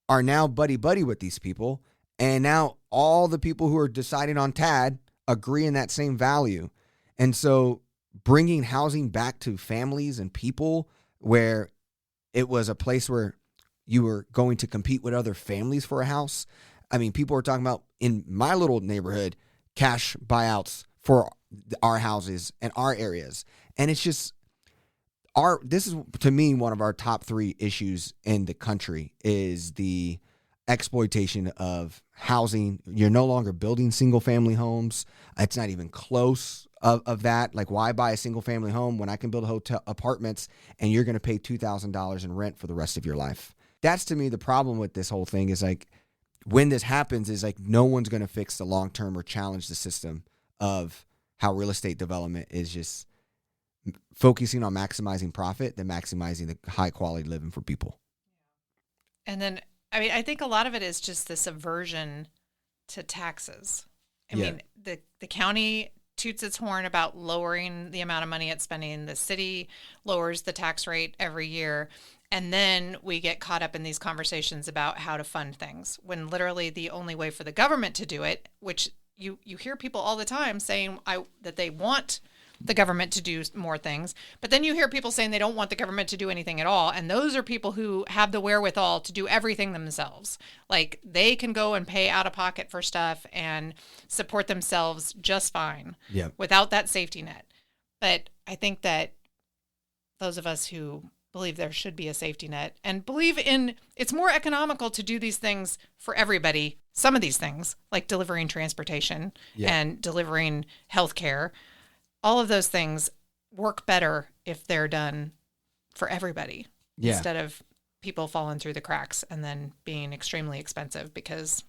are now buddy-buddy with these people. And now all the people who are deciding on TAD agree in that same value. And so bringing housing back to families and people where it was a place where you were going to compete with other families for a house. I mean, people are talking about in my little neighborhood, cash buyouts for our houses and our areas. And it's just this is, to me, one of our top 3 issues in the country is the exploitation of housing. You're no longer building single family homes. It's not even close of that. Like, why buy a single family home when I can build hotel apartments and you're going to pay $2,000 in rent for the rest of your life? That's, to me, the problem with this whole thing is like, when this happens is like, no one's going to fix the long-term or challenge the system of how real estate development is just focusing on maximizing profit than maximizing the high quality living for people. And then, I think a lot of it is just this aversion to taxes. I mean, the county toots its horn about lowering the amount of money it's spending. The city lowers the tax rate every year. And then we get caught up in these conversations about how to fund things, when literally the only way for the government to do it, which you hear people all the time saying that they want the government to do more things, but then you hear people saying they don't want the government to do anything at all. And those are people who have the wherewithal to do everything themselves. Like, they can go and pay out of pocket for stuff and support themselves just fine without that safety net. But I think that those of us who believe there should be a safety net and believe in it's more economical to do these things for everybody, some of these things like delivering transportation and delivering healthcare, all of those things work better if they're done for everybody instead of people falling through the cracks and then being extremely expensive because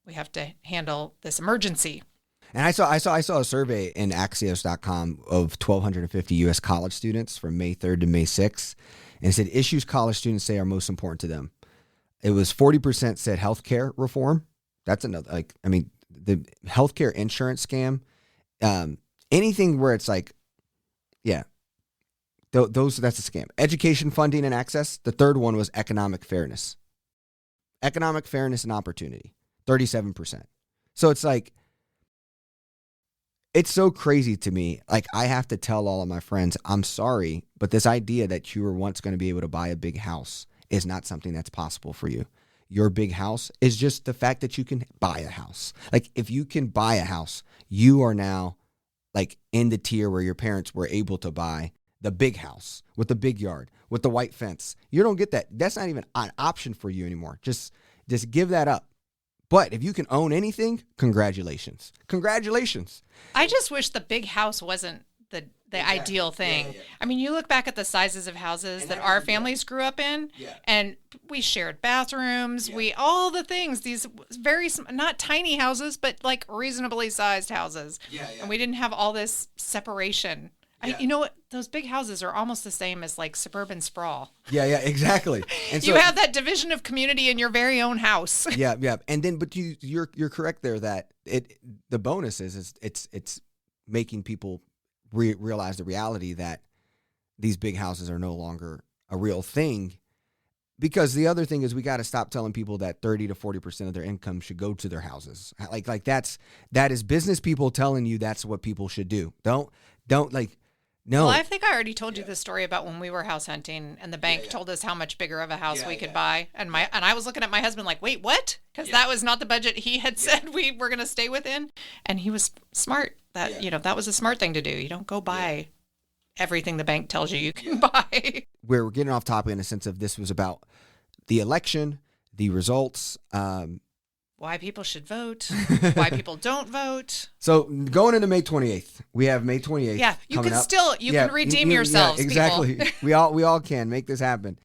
we have to handle this emergency. And I saw a survey in Axios.com of 1,250 U.S. college students from May 3rd to May 6th, and it said issues college students say are most important to them. It was 40% said healthcare reform. That's another, the healthcare insurance scam. Anything where it's like, that's a scam. Education funding and access. The third one was economic fairness. Economic fairness and opportunity, 37%. So it's like, it's so crazy to me. Like, I have to tell all of my friends, I'm sorry, but this idea that you were once going to be able to buy a big house is not something that's possible for you. Your big house is just the fact that you can buy a house. Like, if you can buy a house, you are now like in the tier where your parents were able to buy the big house with the big yard, with the white fence. You don't get that. That's not even an option for you anymore. Just give that up. But if you can own anything, congratulations. Congratulations. I just wish the big house wasn't the ideal thing. Yeah. I mean, you look back at the sizes of houses that our families grew up in, and we shared bathrooms, all the things, these very, not tiny houses, but like reasonably sized houses. And we didn't have all this separation. You know what? Those big houses are almost the same as like suburban sprawl. Yeah, exactly. And you have that division of community in your very own house. Yeah. And then, but you're correct there that the bonus is it's making people realize the reality that these big houses are no longer a real thing. Because the other thing is we got to stop telling people that 30 to 40% of their income should go to their houses. Like that is business people telling you that's what people should do. Don't like, no. Well, I think I already told you the story about when we were house hunting and the bank told us how much bigger of a house we could buy. And I was looking at my husband like, wait, what? Because that was not the budget he had said we were going to stay within. And he was smart. That, that was a smart thing to do. You don't go buy everything the bank tells you can buy. We're getting off topic in the sense of this was about the election, the results, why people should vote, why people don't vote. So going into May 28th, we have May 28th. Yeah, you can up. can redeem yourselves. Yeah, exactly. People. we all can make this happen.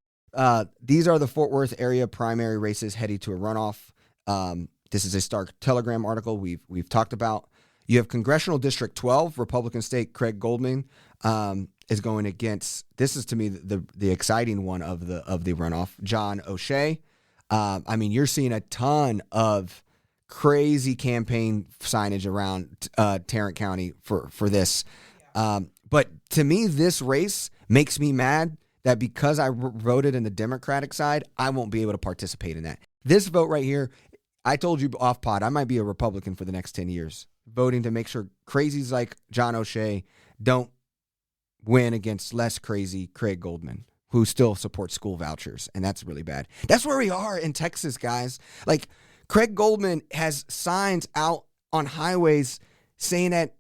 These are the Fort Worth area primary races heading to a runoff. This is a Star Telegram article we've talked about. You have Congressional District 12, Republican state Craig Goldman is going against. This is to me the exciting one of the runoff. John O'Shea. I mean, you're seeing a ton of crazy campaign signage around Tarrant County for this. But to me, this race makes me mad that because I voted in the Democratic side, I won't be able to participate in that. This vote right here, I told you off pod, I might be a Republican for the next 10 years, voting to make sure crazies like John O'Shea don't win against less crazy Craig Goldman, who still supports school vouchers, and that's really bad. That's where we are in Texas, guys. Like, Craig Goldman has signs out on highways saying that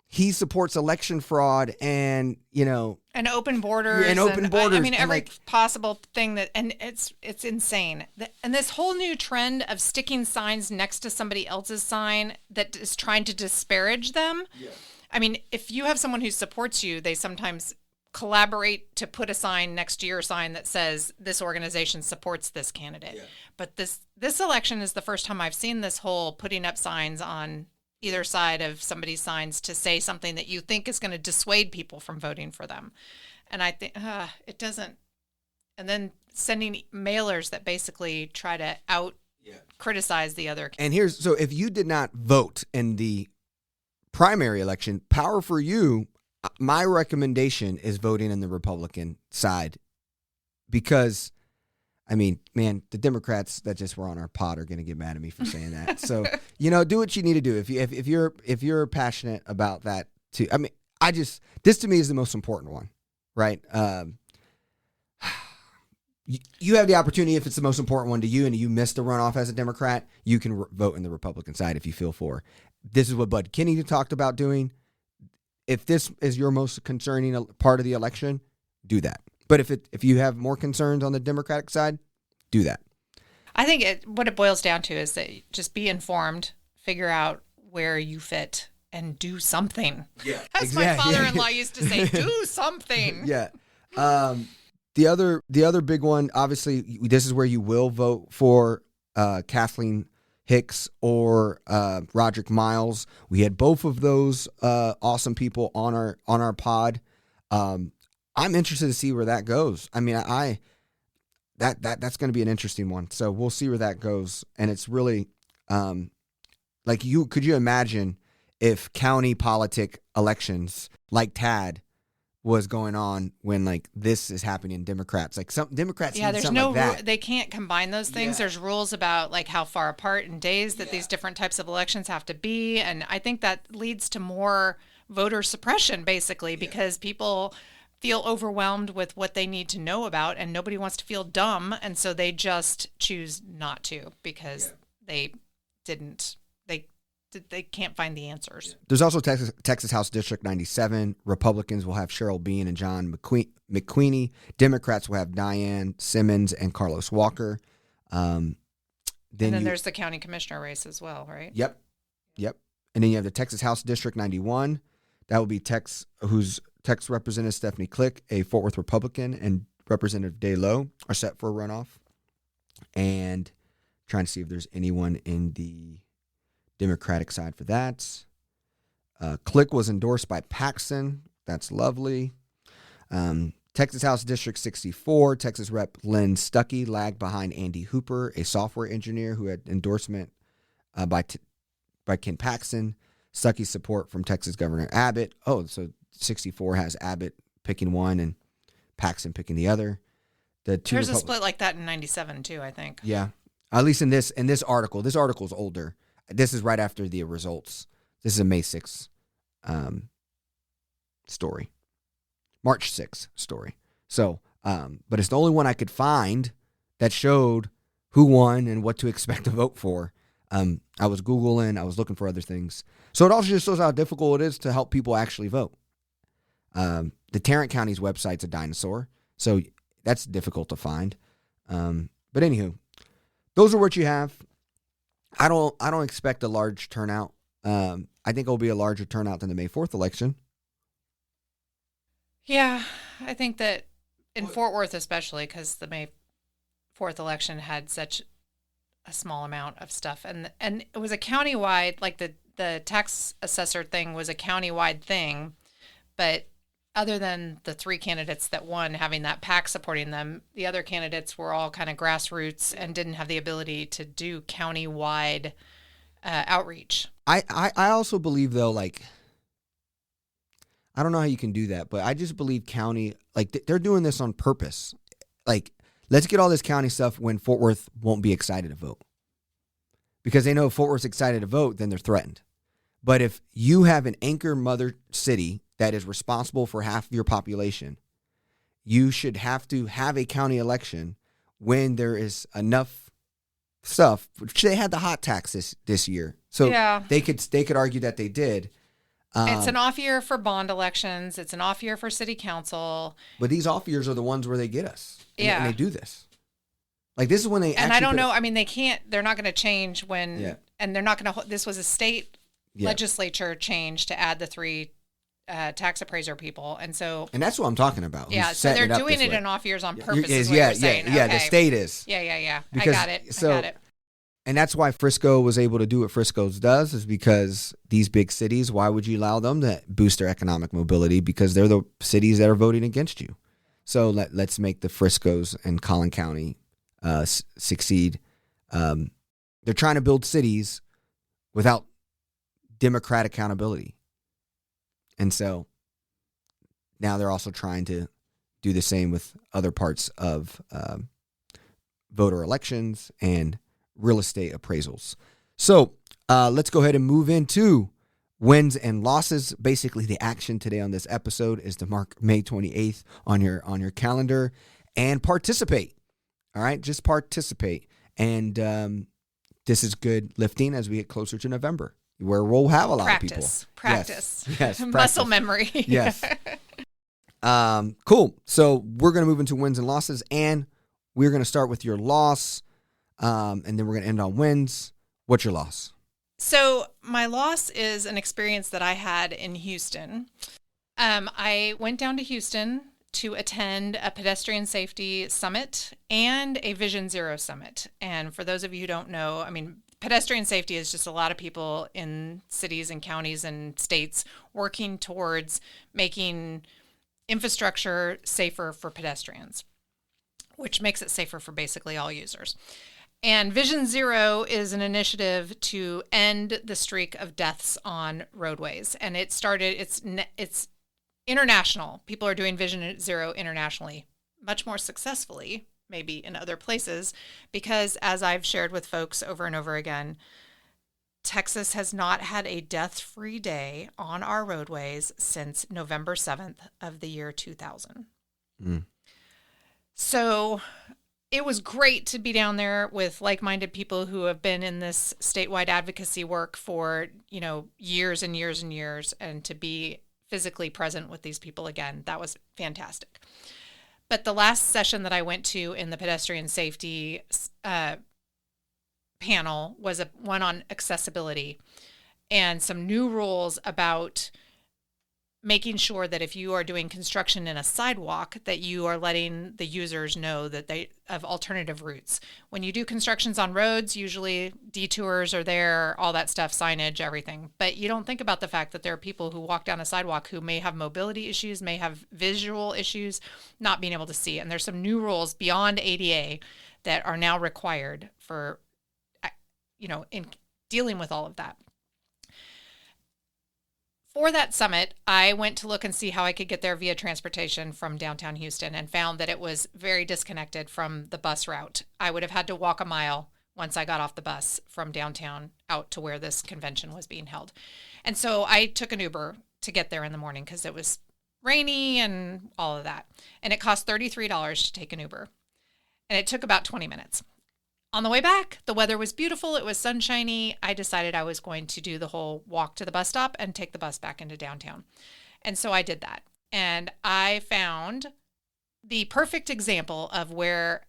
he supports election fraud and, and open borders. And open borders. I mean, every possible thing and it's insane. And this whole new trend of sticking signs next to somebody else's sign that is trying to disparage them. Yeah. I mean, if you have someone who supports you, they sometimes collaborate to put a sign next to your sign that says this organization supports this candidate. Yeah. But this election is the first time I've seen this whole putting up signs on either side of somebody's signs to say something that you think is going to dissuade people from voting for them. And I think it doesn't. And then sending mailers that basically try to criticize the other. And so if you did not vote in the primary election, power for you, my recommendation is voting in the Republican side, because I mean, man, the Democrats that just were on our pod are going to get mad at me for saying that. So, do what you need to do. If you're passionate about that too. I mean, this to me is the most important one, right? You have the opportunity, if it's the most important one to you and you missed the runoff as a Democrat, you can vote in the Republican side if you feel for. This is what Bud Kennedy talked about doing. If this is your most concerning part of the election, do that. But if you have more concerns on the Democratic side, do that. I think what it boils down to is that just be informed, figure out where you fit, and do something. Yeah, as my father-in-law used to say, do something. Yeah. The other big one, obviously, this is where you will vote for Kathleen Hicks or Roderick Miles. We had both of those awesome people on our pod. I'm interested to see where that goes. I mean, that's going to be an interesting one. So we'll see where that goes. And it's really could you imagine if county politic elections like TAD was going on when this is happening in Democrats, some Democrats. Yeah, there's no, they can't combine those things. Yeah. There's rules about how far apart in days that these different types of elections have to be. And I think that leads to more voter suppression basically, because people feel overwhelmed with what they need to know about and nobody wants to feel dumb. And so they just choose not to because they can't find the answers. There's also Texas House District 97. Republicans will have Cheryl Bean and John McQueenie. Democrats will have Diane Simmons and Carlos Walker. Then there's the county commissioner race as well, right? Yep. And then you have the Texas House District 91. That will be Tex Representative Stephanie Click, a Fort Worth Republican, and Representative Day Lowe are set for a runoff. And trying to see if there's anyone in the Democratic side for that. Click was endorsed by Paxson. That's lovely. Texas House District 64, Texas Rep. Lynn Stuckey lagged behind Andy Hooper, a software engineer who had endorsement by Ken Paxson. Stuckey's support from Texas Governor Abbott. Oh, so 64 has Abbott picking one and Paxson picking the other. The two There's a Republic- split like that in 97 too, I think. Yeah. At least in this article. This article is older. This is right after the results. This is a May 6th story. March 6th story. So, but it's the only one I could find that showed who won and what to expect to vote for. I was Googling, I was looking for other things. So it also just shows how difficult it is to help people actually vote. The Tarrant County's website's a dinosaur, so that's difficult to find. But anywho, those are what you have. I don't expect a large turnout. I think it'll be a larger turnout than the May 4th election. Yeah, I think that in Fort Worth especially, because the May 4th election had such a small amount of stuff, and it was a countywide, like the tax assessor thing was a countywide thing, but other than the three candidates that won having that PAC supporting them, the other candidates were all kind of grassroots and didn't have the ability to do countywide outreach. I also believe, though, like, I don't know how you can do that, but I just believe county, like, they're doing this on purpose. Like, let's get all this county stuff when Fort Worth won't be excited to vote. Because they know if Fort Worth's excited to vote, then they're threatened. But if you have an anchor mother city that is responsible for half of your population, you should have to have a county election when there is enough stuff. Which they had the hot tax this year. So Yeah. they could argue that they did. It's an off year for bond elections. It's an off year for city council. But these off years are the ones where they get us. Yeah. And they do this. Like, this is when they And actually I don't know. I mean, they're not going to change when, Yeah. and they're not going to, this was a state Yeah. legislature change to add the three tax appraiser people. And so, And that's what I'm talking about. yeah, who's so setting they're up doing this it way. in off years on purpose. Is what yeah, you're saying. yeah, Okay. the state is. Yeah. Because- I got it. so- I got it. And that's why Frisco was able to do what Frisco's does, is because these big cities, why would you allow them to boost their economic mobility? Because they're the cities that are voting against you. So let's make the Friscos and Collin County succeed. They're trying to build cities without democratic accountability. And so now they're also trying to do the same with other parts of voter elections and real estate appraisals. So let's go ahead and move into wins and losses. Basically, the action today on this episode is to mark May 28th on your calendar and participate. All right, just participate. And this is good lifting as we get closer to November, where we'll have a lot of people. Practice. Yes, Muscle practice. memory. Yes. Cool. So we're going to move into wins and losses, and we're going to start with your loss, and then we're going to end on wins. What's your loss? So my loss is an experience that I had in Houston. I went down to Houston to attend a pedestrian safety summit and a Vision Zero summit. And for those of you who don't know, I mean, pedestrian safety is just a lot of people in cities and counties and states working towards making infrastructure safer for pedestrians, which makes it safer for basically all users. And Vision Zero is an initiative to end the streak of deaths on roadways. And it started, it's international. People are doing Vision Zero internationally, much more successfully, maybe in other places, because as I've shared with folks over and over again, Texas has not had a death-free day on our roadways since November 7th of the year 2000. So it was great to be down there with like-minded people who have been in this statewide advocacy work for, years and years and years, and to be physically present with these people again. That was fantastic. But the last session that I went to in the pedestrian safety panel was one on accessibility and some new rules about making sure that if you are doing construction in a sidewalk, that you are letting the users know that they have alternative routes. When you do constructions on roads, usually detours are there, all that stuff, signage, everything. But you don't think about the fact that there are people who walk down a sidewalk who may have mobility issues, may have visual issues, not being able to see. And there's some new rules beyond ADA that are now required for, in dealing with all of that. for that summit, I went to look and see how I could get there via transportation from downtown Houston and found that it was very disconnected from the bus route. I would have had to walk a mile once I got off the bus from downtown out to where this convention was being held. And so I took an Uber to get there in the morning because it was rainy and all of that. And it cost $33 to take an Uber. And it took about 20 minutes. On the way back, the weather was beautiful. It was sunshiny. I decided I was going to do the whole walk to the bus stop and take the bus back into downtown. And so I did that. And I found the perfect example of where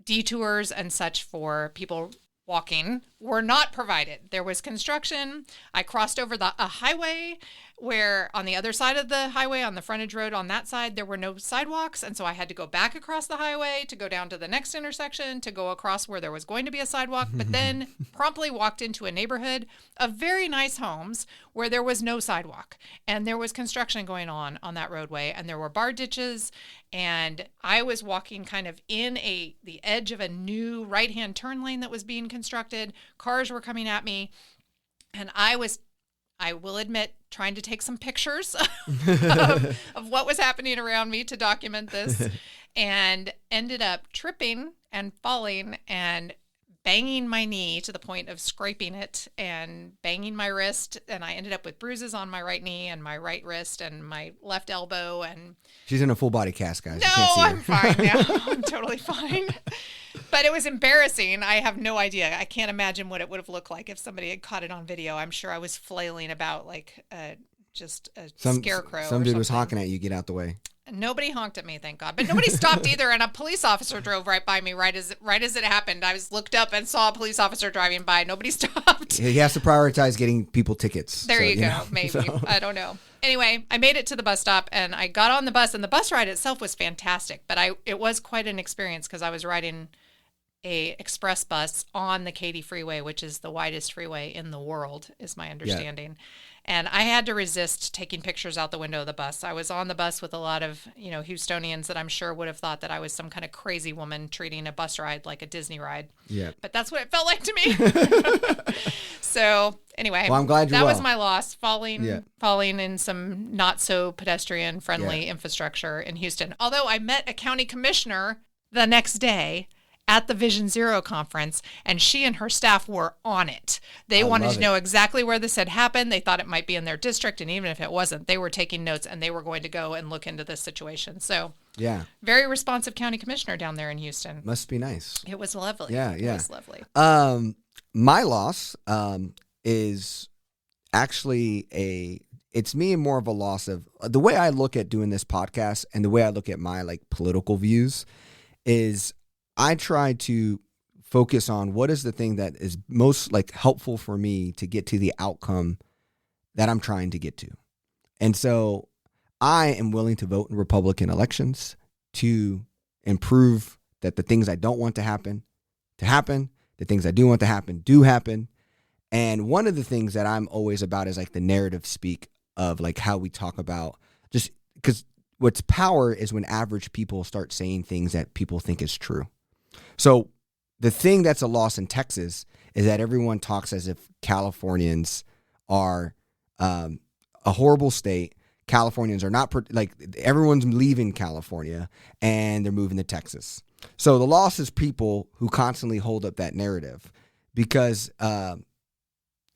detours and such for people walking were not provided. There was construction. I crossed over a highway where on the other side of the highway, on the frontage road on that side, there were no sidewalks. And so I had to go back across the highway to go down to the next intersection to go across where there was going to be a sidewalk, but then promptly walked into a neighborhood of very nice homes where there was no sidewalk. And there was construction going on that roadway. And there were bar ditches. And I was walking kind of in the edge of a new right-hand turn lane that was being constructed. Cars were coming at me. And I will admit, trying to take some pictures of what was happening around me to document this, and ended up tripping and falling and banging my knee to the point of scraping it and banging my wrist. And I ended up with bruises on my right knee and my right wrist and my left elbow. And She's in a full body cast, guys. no, You can't see I'm her. fine now. I'm totally fine. But it was embarrassing. I have no idea. I can't imagine what it would have looked like if somebody had caught it on video. I'm sure I was flailing about like just a scarecrow. Some or dude was something. honking at you. Get out the way. Nobody honked at me, thank God. But nobody stopped either, and a police officer drove right by me right as it happened. I was looked up and saw a police officer driving by. Nobody stopped. He has to prioritize getting people tickets. There so, you go. know, Maybe. so. I don't know. Anyway, I made it to the bus stop, and I got on the bus, and the bus ride itself was fantastic. But it was quite an experience because I was riding a express bus on the Katy Freeway, which is the widest freeway in the world, is my understanding. Yeah. And I had to resist taking pictures out the window of the bus. I was on the bus with a lot of, Houstonians that I'm sure would have thought that I was some kind of crazy woman treating a bus ride like a Disney ride. Yeah. But that's what it felt like to me. So anyway, well, I'm glad that was my loss, falling in some not so pedestrian friendly infrastructure in Houston. Although I met a county commissioner the next day at the Vision Zero conference, and she and her staff were on it. They wanted to know exactly where this had happened. They thought it might be in their district, and even if it wasn't, they were taking notes, and they were going to go and look into this situation. So, very responsive county commissioner down there in Houston. Must be nice. It was lovely. Yeah. It was lovely. My loss is actually it's me more of a loss of the way I look at doing this podcast and the way I look at my like political views is I try to focus on what is the thing that is most like helpful for me to get to the outcome that I'm trying to get to. And so I am willing to vote in Republican elections to improve that the things I don't want to happen, the things I do want to happen, do happen. And one of the things that I'm always about is like the narrative speak of like how we talk about just because what's power is when average people start saying things that people think is true. So the thing that's a loss in Texas is that everyone talks as if Californians are a horrible state. Californians are not like everyone's leaving California and they're moving to Texas. So the loss is people who constantly hold up that narrative because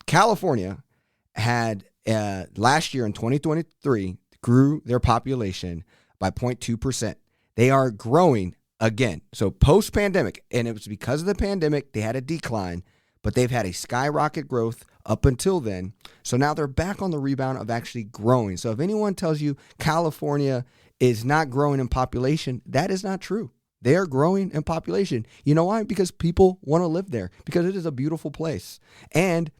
California had last year in 2023 grew their population by 0.2%. They are growing again. So post-pandemic, and it was because of the pandemic, they had a decline, but they've had a skyrocket growth up until then. So now they're back on the rebound of actually growing. So if anyone tells you California is not growing in population, that is not true. They are growing in population. You know why? Because people want to live there, because it is a beautiful place. And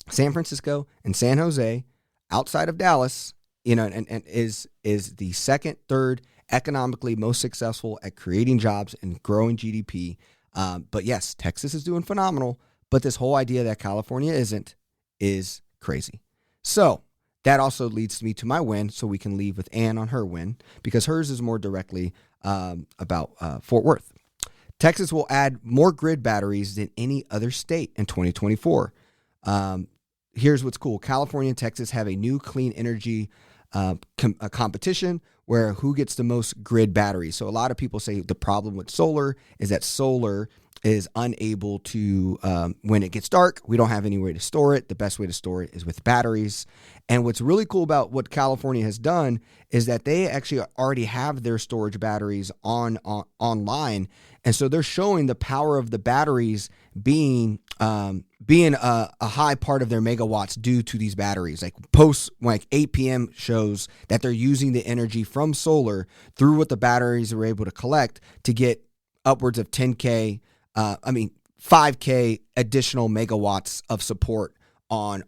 San Francisco and San Jose, outside of Dallas, and is the second, third economically most successful at creating jobs and growing GDP. But yes, Texas is doing phenomenal, but this whole idea that California isn't is crazy. So that also leads me to my win, so we can leave with Ann on her win, because hers is more directly about Fort Worth. Texas will add more grid batteries than any other state in 2024. here's what's cool. California and Texas have a new clean energy a competition where who gets the most grid batteries. So a lot of people say the problem with solar is that solar is unable to, when it gets dark, we don't have any way to store it. The best way to store it is with batteries. And what's really cool about what California has done is that they actually already have their storage batteries online. And so they're showing the power of the batteries being a high part of their megawatts due to these batteries. Like post 8 p.m. shows that they're using the energy from solar through what the batteries are able to collect to get upwards of 5K additional megawatts of support on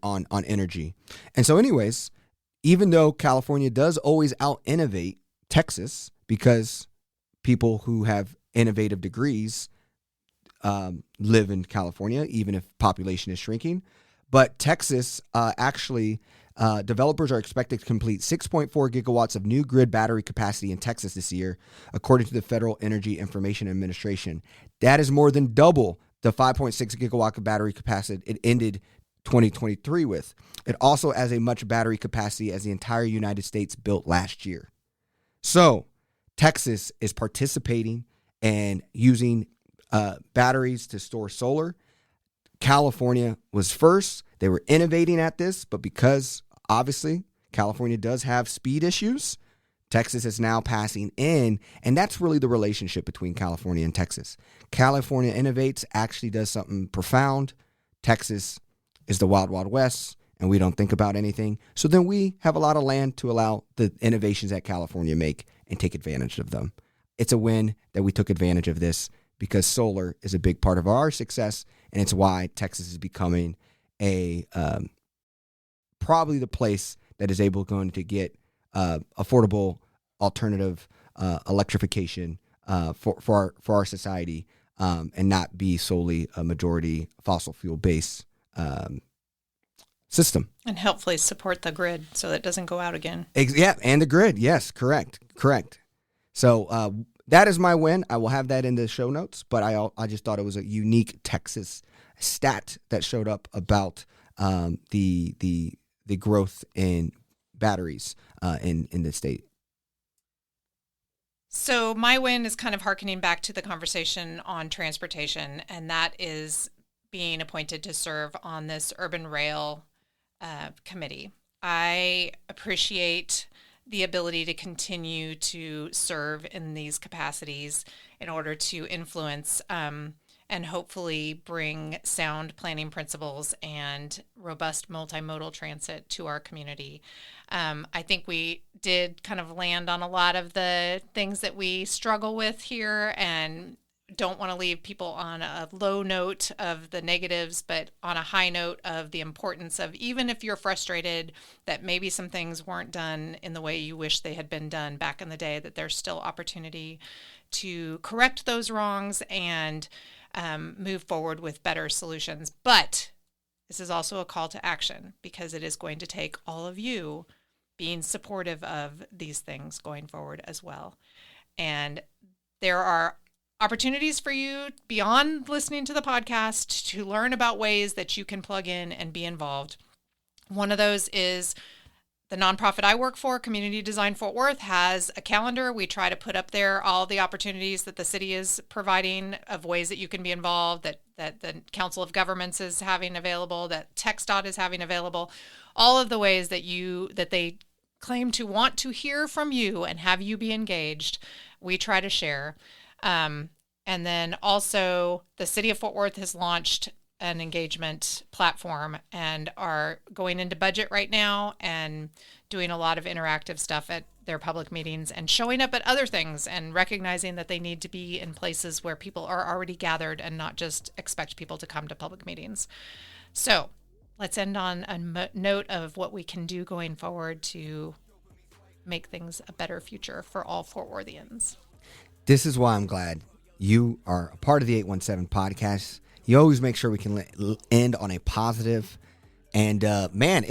energy. And so anyways, even though California does always out innovate Texas because people who have innovative degrees live in California, even if population is shrinking. But Texas developers are expected to complete 6.4 gigawatts of new grid battery capacity in Texas this year, according to the Federal Energy Information Administration. That is more than double the 5.6 gigawatt of battery capacity it ended 2023 with. It also has a much battery capacity as the entire United States built last year. So Texas is participating and using batteries to store solar. California was first. They were innovating at this, but because obviously California does have speed issues, Texas is now passing in, and that's really the relationship between California and Texas. California innovates, actually does something profound. Texas is the wild, wild west, and we don't think about anything. So then we have a lot of land to allow the innovations that California make and take advantage of them. It's a win that we took advantage of this because solar is a big part of our success, and it's why Texas is becoming probably the place that is going to get affordable alternative electrification for our society and not be solely a majority fossil fuel based system. And hopefully support the grid so that it doesn't go out again. Yeah, and the grid. Yes, correct. So that is my win. I will have that in the show notes, but I just thought it was a unique Texas stat that showed up about the growth in batteries in the state. So my win is kind of hearkening back to the conversation on transportation, and that is being appointed to serve on this urban rail committee. I appreciate the ability to continue to serve in these capacities in order to influence and hopefully bring sound planning principles and robust multimodal transit to our community. I think we did kind of land on a lot of the things that we struggle with here and don't want to leave people on a low note of the negatives, but on a high note of the importance of, even if you're frustrated that maybe some things weren't done in the way you wish they had been done back in the day, that there's still opportunity to correct those wrongs and move forward with better solutions. But this is also a call to action because it is going to take all of you being supportive of these things going forward as well. And there are opportunities for you beyond listening to the podcast to learn about ways that you can plug in and be involved. One of those is the nonprofit I work for, Community Design Fort Worth, has a calendar. We try to put up there all the opportunities that the city is providing of ways that you can be involved, that the Council of Governments is having available, that TxDOT is having available, all of the ways that they claim to want to hear from you and have you be engaged. We try to share. And then also the city of Fort Worth has launched an engagement platform and are going into budget right now and doing a lot of interactive stuff at their public meetings and showing up at other things and recognizing that they need to be in places where people are already gathered and not just expect people to come to public meetings. So let's end on a note of what we can do going forward to make things a better future for all Fort Worthians. This is why I'm glad you are a part of the 817 podcast. You always make sure we can end on a positive. And man,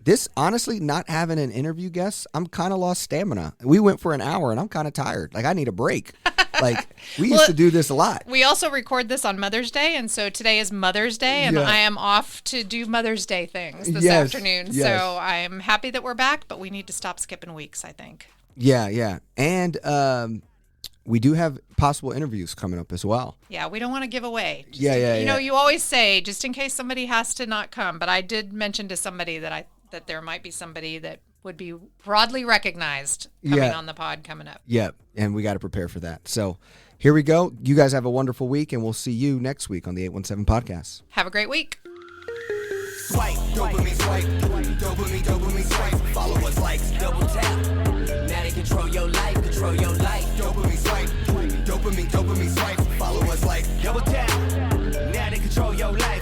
this honestly, not having an interview guest, I'm kind of lost stamina. We went for an hour and I'm kind of tired. Like I need a break. Like, we used to do this a lot. We also record this on Mother's Day, and so today is Mother's Day, and Yeah. I am off to do Mother's Day things this Yes, afternoon. yes. So I'm happy that we're back, but we need to stop skipping weeks, I think. Yeah. And we do have possible interviews coming up as well. Yeah, we don't want to give away. Yeah. You know, you always say, just in case somebody has to not come, but I did mention to somebody that there might be somebody that would be broadly recognized coming on the pod coming up. Yep, and we got to prepare for that. So here we go. You guys have a wonderful week, and we'll see you next week on the 817 Podcast. Have a great week. Swipe, dopamine swipe, dopamine swipe. Follow us, likes, double tap. Now they control your life, control your life. Dopamine swipe, dopamine swipe. Follow us, like, double tap. Now they control your life.